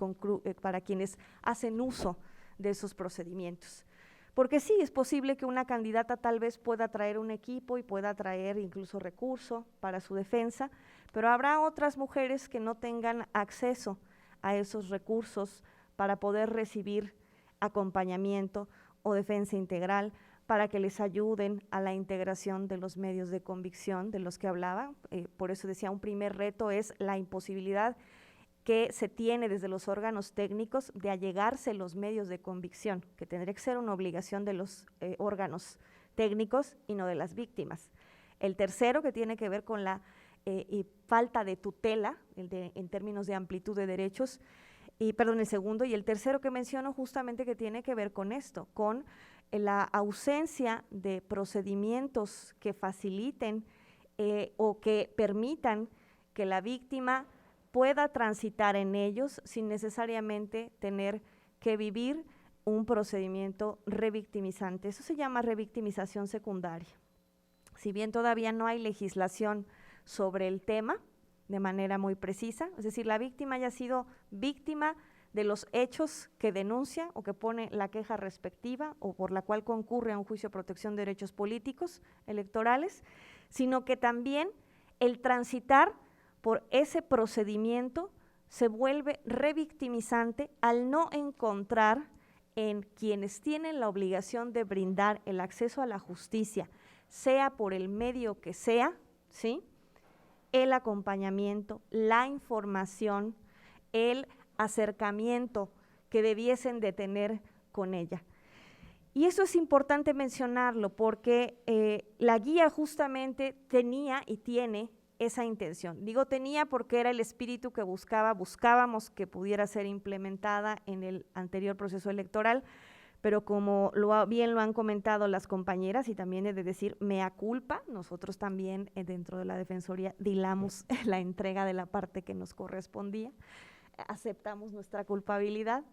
hacen uso de esos procedimientos. Porque sí, es posible que una candidata tal vez pueda traer un equipo y pueda traer incluso recurso para su defensa, pero habrá otras mujeres que no tengan acceso a esos recursos para poder recibir acompañamiento o defensa integral, para que les ayuden a la integración de los medios de convicción de los que hablaba. Por eso decía, un primer reto es la imposibilidad que se tiene desde los órganos técnicos de allegarse los medios de convicción, que tendría que ser una obligación de los órganos técnicos y no de las víctimas. El tercero, que tiene que ver con la falta de tutela en términos de amplitud de derechos, el segundo, y el tercero que menciono justamente que tiene que ver con esto, con la ausencia de procedimientos que faciliten o que permitan que la víctima pueda transitar en ellos sin necesariamente tener que vivir un procedimiento revictimizante. Eso se llama revictimización secundaria. Si bien todavía no hay legislación sobre el tema de manera muy precisa, es decir, la víctima haya sido víctima de los hechos que denuncia o que pone la queja respectiva o por la cual concurre a un juicio de protección de derechos políticos electorales, sino que también el transitar por ese procedimiento se vuelve revictimizante al no encontrar en quienes tienen la obligación de brindar el acceso a la justicia, sea por el medio que sea, ¿sí?, el acompañamiento, la información, el acercamiento que debiesen de tener con ella. Y eso es importante mencionarlo porque la guía justamente tenía y tiene esa intención. Digo tenía porque era el espíritu que buscábamos que pudiera ser implementada en el anterior proceso electoral, pero como bien lo han comentado las compañeras, y también he de decir, mea culpa, nosotros también dentro de la Defensoría dilamos la entrega de la parte que nos correspondía, aceptamos nuestra culpabilidad,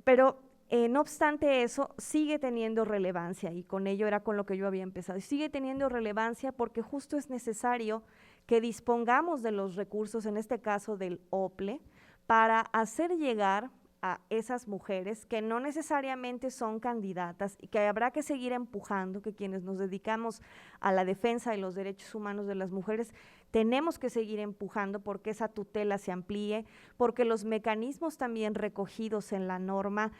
pero no obstante eso, sigue teniendo relevancia, y con ello era con lo que yo había empezado, y sigue teniendo relevancia porque justo es necesario que dispongamos de los recursos, en este caso del OPLE, para hacer llegar a esas mujeres que no necesariamente son candidatas y que habrá que seguir empujando, que quienes nos dedicamos a la defensa de los derechos humanos de las mujeres tenemos que seguir empujando porque esa tutela se amplíe, porque los mecanismos también recogidos en la norma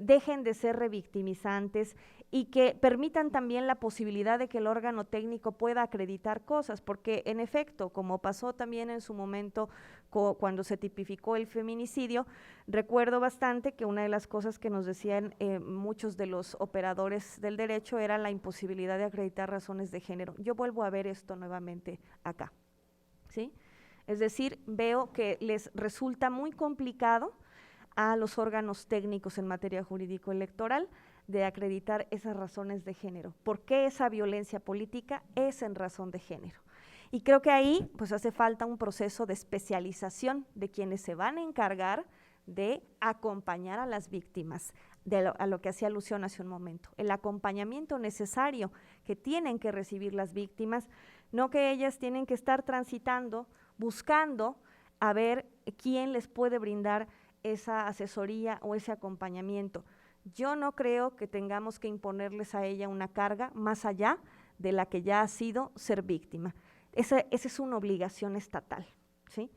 dejen de ser revictimizantes y que permitan también la posibilidad de que el órgano técnico pueda acreditar cosas, porque en efecto, como pasó también en su momento cuando se tipificó el feminicidio, recuerdo bastante que una de las cosas que nos decían muchos de los operadores del derecho era la imposibilidad de acreditar razones de género. Yo vuelvo a ver esto nuevamente acá, ¿sí? Es decir, veo que les resulta muy complicado a los órganos técnicos en materia jurídico-electoral de acreditar esas razones de género. ¿Por qué esa violencia política es en razón de género? Y creo que ahí pues hace falta un proceso de especialización de quienes se van a encargar de acompañar a las víctimas, a lo que hacía alusión hace un momento, el acompañamiento necesario que tienen que recibir las víctimas, no que ellas tienen que estar transitando, buscando a ver quién les puede brindar esa asesoría o ese acompañamiento. Yo no creo que tengamos que imponerles a ella una carga más allá de la que ya ha sido ser víctima. Esa es una obligación estatal, ¿sí?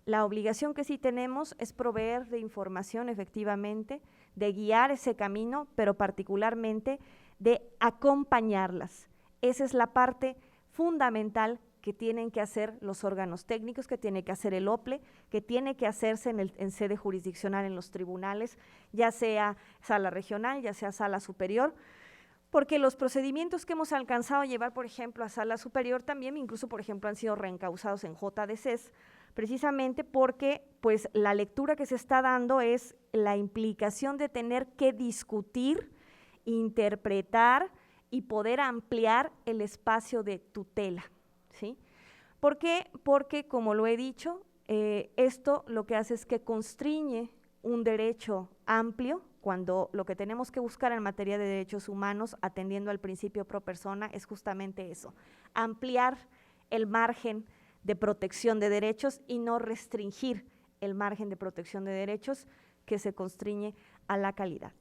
La obligación que sí tenemos es proveer de información efectivamente, de guiar ese camino, pero particularmente de acompañarlas. Esa es la parte fundamental que tienen que hacer los órganos técnicos, que tiene que hacer el OPLE, que tiene que hacerse en sede jurisdiccional en los tribunales, ya sea sala regional, ya sea sala superior, porque los procedimientos que hemos alcanzado a llevar, por ejemplo, a sala superior también, incluso, por ejemplo, han sido reencausados en JDCs, precisamente porque pues la lectura que se está dando es la implicación de tener que discutir, interpretar y poder ampliar el espacio de tutela, ¿sí? ¿Por qué? Porque, como lo he dicho, esto lo que hace es que constriñe un derecho amplio, cuando lo que tenemos que buscar en materia de derechos humanos, atendiendo al principio pro persona, es justamente eso, ampliar el margen de protección de derechos y no restringir el margen de protección de derechos que se constriñe a la calidad.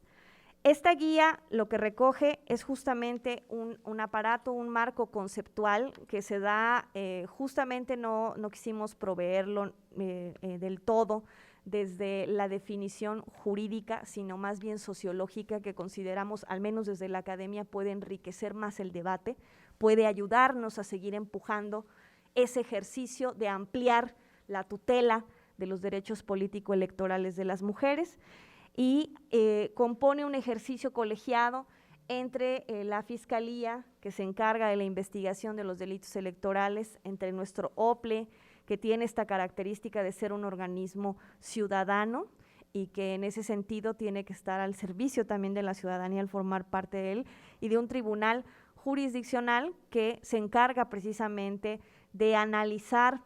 Esta guía lo que recoge es justamente un aparato, un marco conceptual que se da, justamente no quisimos proveerlo del todo desde la definición jurídica, sino más bien sociológica, que consideramos, al menos desde la academia, puede enriquecer más el debate, puede ayudarnos a seguir empujando ese ejercicio de ampliar la tutela de los derechos político-electorales de las mujeres, y compone un ejercicio colegiado entre la Fiscalía, que se encarga de la investigación de los delitos electorales, entre nuestro OPLE, que tiene esta característica de ser un organismo ciudadano y que en ese sentido tiene que estar al servicio también de la ciudadanía al formar parte de él, y de un tribunal jurisdiccional que se encarga precisamente de analizar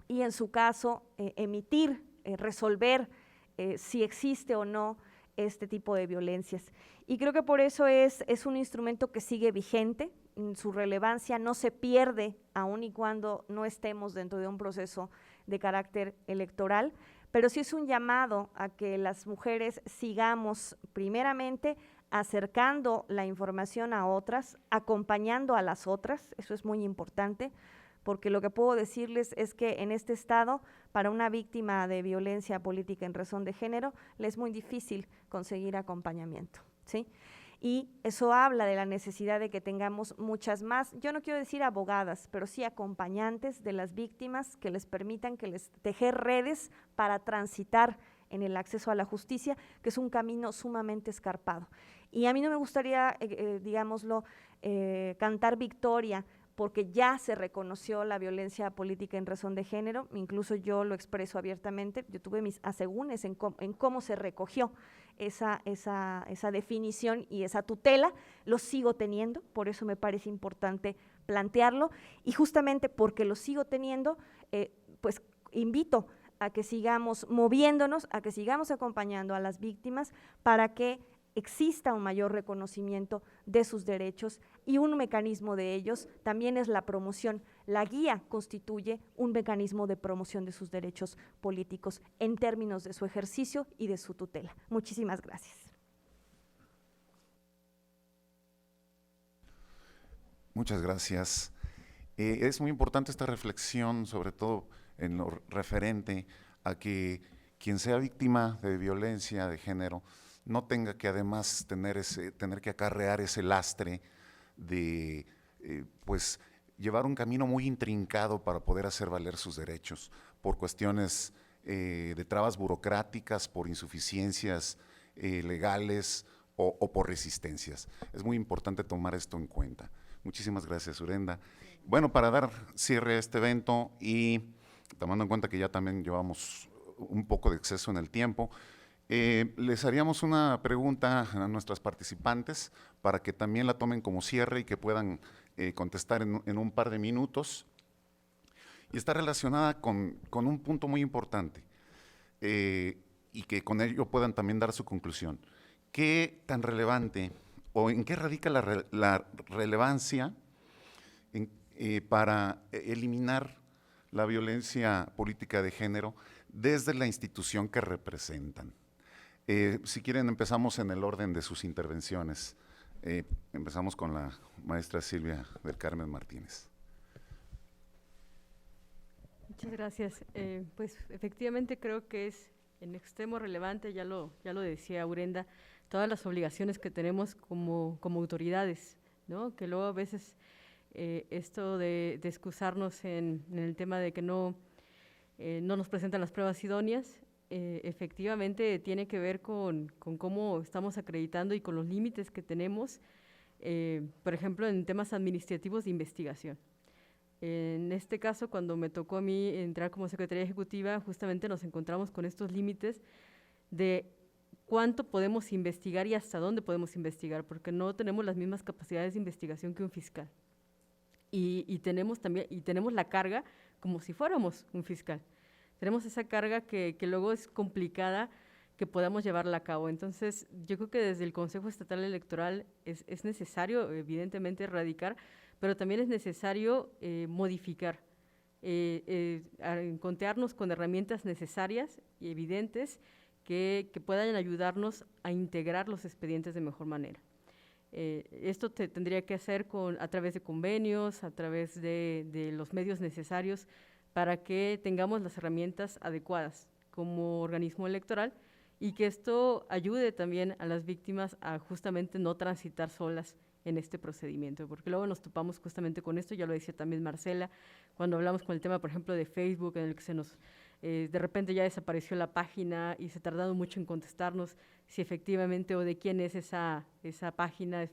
y, en su caso, emitir, resolver si existe o no este tipo de violencias. Y creo que por eso es un instrumento que sigue vigente, su relevancia no se pierde aun y cuando no estemos dentro de un proceso de carácter electoral, pero sí es un llamado a que las mujeres sigamos primeramente acercando la información a otras, acompañando a las otras, eso es muy importante, porque lo que puedo decirles es que en este estado, para una víctima de violencia política en razón de género, le es muy difícil conseguir acompañamiento, ¿sí? Y eso habla de la necesidad de que tengamos muchas más, yo no quiero decir abogadas, pero sí acompañantes de las víctimas que les permitan tejer redes para transitar en el acceso a la justicia, que es un camino sumamente escarpado. Y a mí no me gustaría, digámoslo, cantar victoria, porque ya se reconoció la violencia política en razón de género, incluso yo lo expreso abiertamente, yo tuve mis asegúnes en cómo se recogió esa definición y esa tutela, lo sigo teniendo, por eso me parece importante plantearlo, y justamente porque lo sigo teniendo, pues invito a que sigamos moviéndonos, a que sigamos acompañando a las víctimas para que exista un mayor reconocimiento de sus derechos, y un mecanismo de ellos también es la promoción. La guía constituye un mecanismo de promoción de sus derechos políticos en términos de su ejercicio y de su tutela. Muchísimas gracias. Muchas gracias. Es muy importante esta reflexión, sobre todo en lo referente a que quien sea víctima de violencia de género no tenga que además tener que acarrear ese lastre de pues llevar un camino muy intrincado para poder hacer valer sus derechos por cuestiones de trabas burocráticas, por insuficiencias legales o por resistencias. Es muy importante tomar esto en cuenta. Muchísimas gracias, Urenda. Bueno, para dar cierre a este evento y tomando en cuenta que ya también llevamos un poco de exceso en el tiempo, les haríamos una pregunta a nuestras participantes para que también la tomen como cierre y que puedan contestar en un par de minutos. Y está relacionada con un punto muy importante y que con ello puedan también dar su conclusión. ¿Qué tan relevante o en qué radica la relevancia para eliminar la violencia política de género desde la institución que representan? Si quieren, empezamos en el orden de sus intervenciones. Empezamos con la maestra Silvia del Carmen Martínez. Muchas gracias. Pues efectivamente creo que es en extremo relevante, ya lo decía Urenda, todas las obligaciones que tenemos como autoridades, ¿no? Que luego a veces esto de excusarnos en el tema de que no nos presentan las pruebas idóneas, efectivamente tiene que ver con cómo estamos acreditando y con los límites que tenemos, por ejemplo, en temas administrativos de investigación. En este caso, cuando me tocó a mí entrar como secretaria ejecutiva, justamente nos encontramos con estos límites de cuánto podemos investigar y hasta dónde podemos investigar, porque no tenemos las mismas capacidades de investigación que un fiscal. Y tenemos la carga como si fuéramos un fiscal. Tenemos esa carga que luego es complicada que podamos llevarla a cabo. Entonces, yo creo que desde el Consejo Estatal Electoral es necesario, evidentemente, erradicar, pero también es necesario modificar, encontrarnos con herramientas necesarias y evidentes que puedan ayudarnos a integrar los expedientes de mejor manera. Esto tendría que hacer a través de convenios, a través de los medios necesarios para que tengamos las herramientas adecuadas como organismo electoral y que esto ayude también a las víctimas a justamente no transitar solas en este procedimiento, porque luego nos topamos justamente con esto, ya lo decía también Marcela, cuando hablamos con el tema, por ejemplo, de Facebook, en el que de repente ya desapareció la página y se ha tardado mucho en contestarnos si efectivamente o de quién es esa página.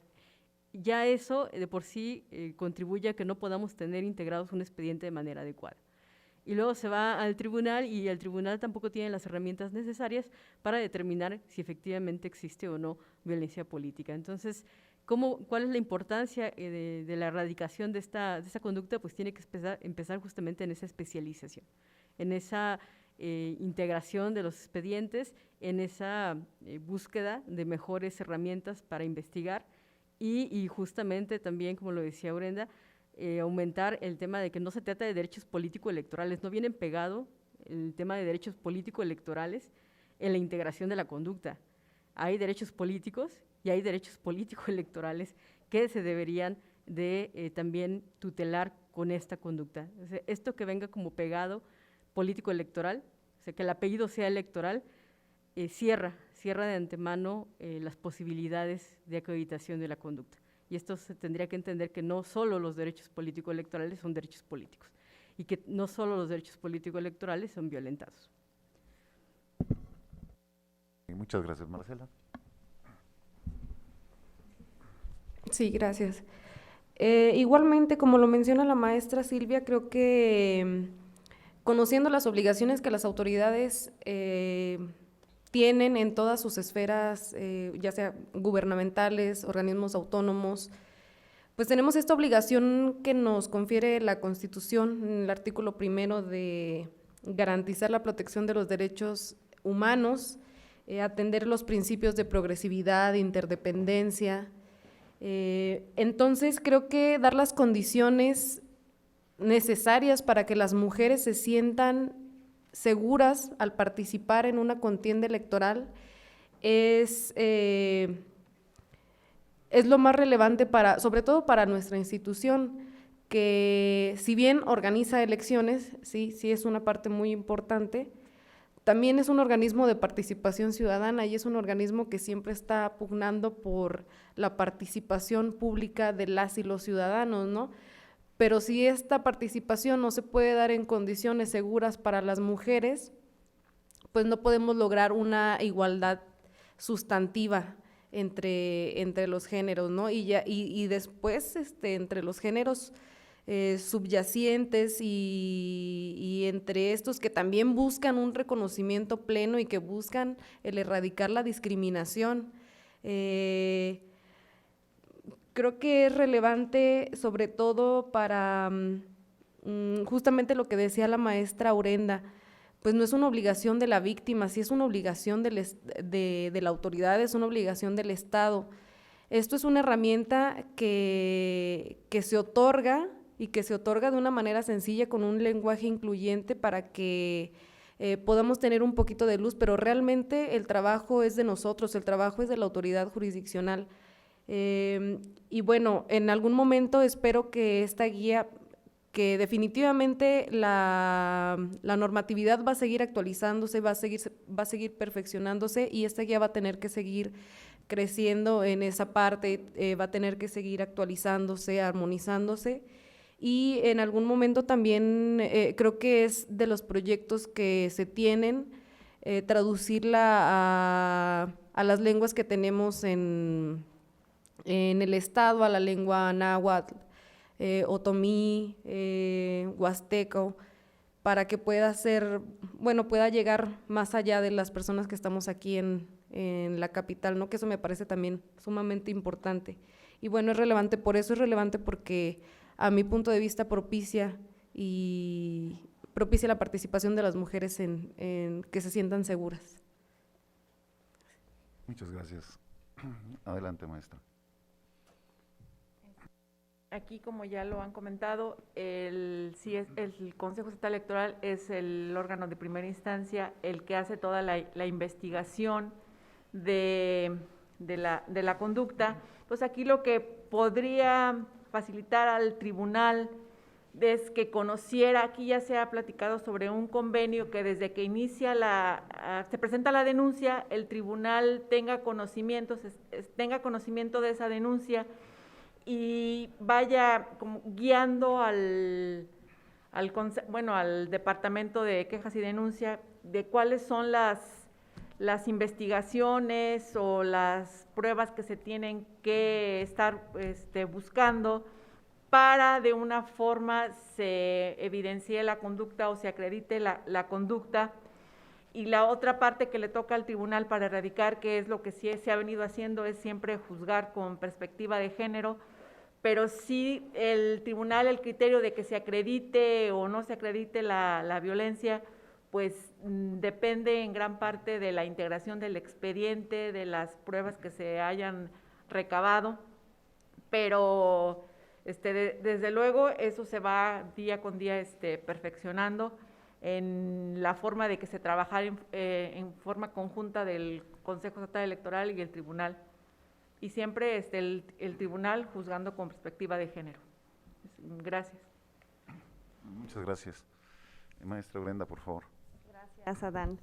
Ya eso de por sí contribuye a que no podamos tener integrados un expediente de manera adecuada. Y luego se va al tribunal y el tribunal tampoco tiene las herramientas necesarias para determinar si efectivamente existe o no violencia política. Entonces, ¿cuál es la importancia de la erradicación de esta conducta? Pues tiene que empezar justamente en esa especialización, en esa integración de los expedientes, en esa búsqueda de mejores herramientas para investigar y justamente también, como lo decía Brenda, aumentar el tema de que no se trata de derechos político-electorales, no vienen pegado el tema de derechos político-electorales en la integración de la conducta. Hay derechos políticos y hay derechos político-electorales que se deberían de también tutelar con esta conducta. O sea, esto que venga como pegado político-electoral, o sea, que el apellido sea electoral, cierra de antemano las posibilidades de acreditación de la conducta. Y esto se tendría que entender que no solo los derechos político-electorales son derechos políticos y que no solo los derechos político-electorales son violentados. Muchas gracias, Marcela. Sí, gracias. Igualmente, como lo menciona la maestra Silvia, creo que conociendo las obligaciones que las autoridades tienen en todas sus esferas, ya sea gubernamentales, organismos autónomos, pues tenemos esta obligación que nos confiere la Constitución, en el artículo 1 de garantizar la protección de los derechos humanos, atender los principios de progresividad, interdependencia. Entonces, creo que dar las condiciones necesarias para que las mujeres se sientan seguras al participar en una contienda electoral es lo más relevante sobre todo para nuestra institución, que si bien organiza elecciones, sí es una parte muy importante, también es un organismo de participación ciudadana y es un organismo que siempre está pugnando por la participación pública de las y los ciudadanos, ¿no? Pero si esta participación no se puede dar en condiciones seguras para las mujeres, pues no podemos lograr una igualdad sustantiva entre los géneros, ¿no? Y después entre los géneros subyacentes y entre estos que también buscan un reconocimiento pleno y que buscan el erradicar la discriminación. Creo que es relevante sobre todo para justamente lo que decía la maestra Urenda, pues no es una obligación de la víctima, sí es una obligación de la autoridad, es una obligación del Estado. Esto es una herramienta que se otorga y que se otorga de una manera sencilla con un lenguaje incluyente para que podamos tener un poquito de luz, pero realmente el trabajo es de nosotros, el trabajo es de la autoridad jurisdiccional. Y bueno, en algún momento espero que esta guía que definitivamente la normatividad va a seguir actualizándose, va a seguir perfeccionándose, y esta guía va a tener que seguir creciendo en esa parte, va a tener que seguir actualizándose, armonizándose, y en algún momento también creo que es de los proyectos que se tienen, traducirla a las lenguas que tenemos en el estado, a la lengua náhuatl, otomí, huasteco, para que pueda ser, bueno, pueda llegar más allá de las personas que estamos aquí en la capital, ¿no? Que eso me parece también sumamente importante. Y bueno, es relevante, por eso es relevante, porque a mi punto de vista propicia la participación de las mujeres en que se sientan seguras. Muchas gracias. Adelante, maestra. Aquí, como ya lo han comentado, el Consejo Estatal Electoral es el órgano de primera instancia, el que hace toda la investigación de la conducta. Pues aquí lo que podría facilitar al tribunal es que conociera, aquí ya se ha platicado sobre un convenio que desde que inicia se presenta la denuncia, el tribunal tenga conocimiento de esa denuncia y vaya como guiando al Departamento de Quejas y Denuncia de cuáles son las investigaciones o las pruebas que se tienen que estar buscando para de una forma se evidencie la conducta o se acredite la conducta. Y la otra parte que le toca al tribunal para erradicar, que es lo que sí se ha venido haciendo, es siempre juzgar con perspectiva de género, pero sí el tribunal, el criterio de que se acredite o no se acredite la violencia, pues depende en gran parte de la integración del expediente, de las pruebas que se hayan recabado, pero desde luego eso se va día con día perfeccionando en la forma de que se trabaja en forma conjunta del Consejo Estatal Electoral y el tribunal. Y siempre el tribunal juzgando con perspectiva de género. Gracias. Muchas gracias. Maestra Brenda, por favor. Gracias, Adán.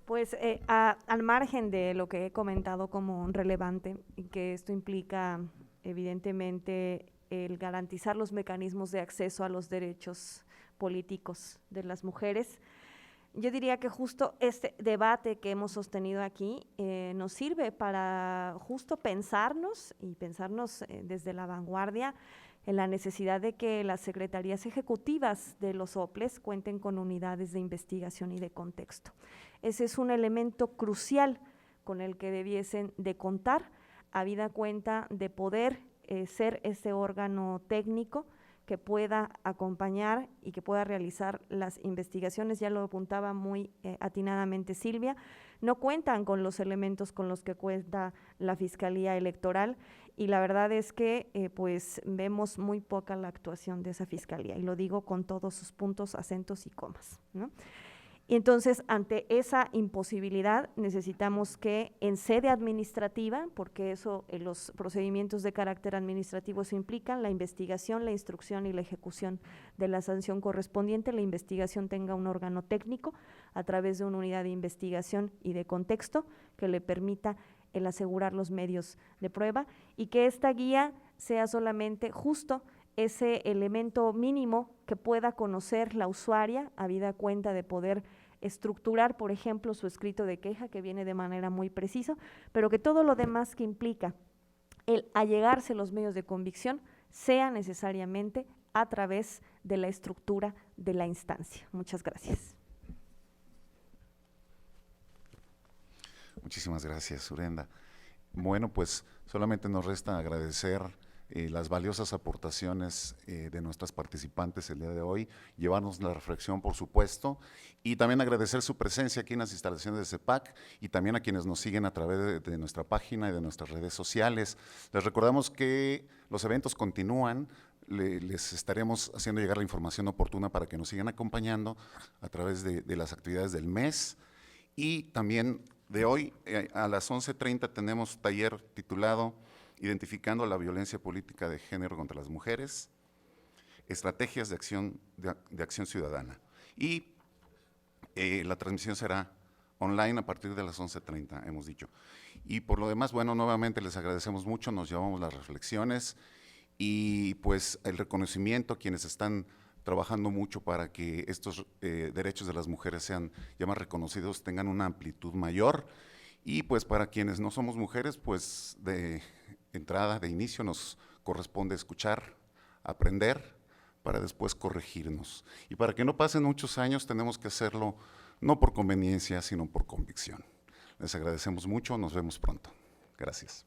Pues al margen de lo que he comentado como relevante, y que esto implica evidentemente el garantizar los mecanismos de acceso a los derechos políticos de las mujeres, yo diría que justo este debate que hemos sostenido aquí nos sirve para justo pensarnos desde la vanguardia en la necesidad de que las secretarías ejecutivas de los OPLES cuenten con unidades de investigación y de contexto. Ese es un elemento crucial con el que debiesen de contar, habida cuenta de poder ser ese órgano técnico que pueda acompañar y que pueda realizar las investigaciones. Ya lo apuntaba muy atinadamente Silvia, no cuentan con los elementos con los que cuenta la Fiscalía Electoral, y la verdad es que pues vemos muy poca la actuación de esa Fiscalía, y lo digo con todos sus puntos, acentos y comas, ¿no? Y entonces, ante esa imposibilidad, necesitamos que en sede administrativa, porque eso, los procedimientos de carácter administrativo eso implican, la investigación, la instrucción y la ejecución de la sanción correspondiente, la investigación tenga un órgano técnico a través de una unidad de investigación y de contexto que le permita el asegurar los medios de prueba, y que esta guía sea solamente justo ese elemento mínimo que pueda conocer la usuaria, habida cuenta de poder estructurar, por ejemplo, su escrito de queja, que viene de manera muy precisa, pero que todo lo demás que implica el allegarse los medios de convicción sea necesariamente a través de la estructura de la instancia. Muchas gracias. Muchísimas gracias, Urenda. Bueno, pues solamente nos resta agradecer las valiosas aportaciones de nuestras participantes el día de hoy, llevarnos la reflexión, por supuesto, y también agradecer su presencia aquí en las instalaciones de CEPAC, y también a quienes nos siguen a través de nuestra página y de nuestras redes sociales. Les recordamos que los eventos continúan, les estaremos haciendo llegar la información oportuna para que nos sigan acompañando a través de las actividades del mes, y también de hoy a las 11:30 tenemos taller titulado Identificando la violencia política de género contra las mujeres. estrategias de acción ciudadana. Y la transmisión será online a partir de las 11:30, hemos dicho. Y por lo demás, bueno, nuevamente les agradecemos mucho, nos llevamos las reflexiones y pues el reconocimiento a quienes están trabajando mucho para que estos derechos de las mujeres sean ya más reconocidos, tengan una amplitud mayor. Y pues para quienes no somos mujeres, pues de entrada, de inicio, nos corresponde escuchar, aprender, para después corregirnos. Y para que no pasen muchos años, tenemos que hacerlo no por conveniencia, sino por convicción. Les agradecemos mucho, nos vemos pronto. Gracias.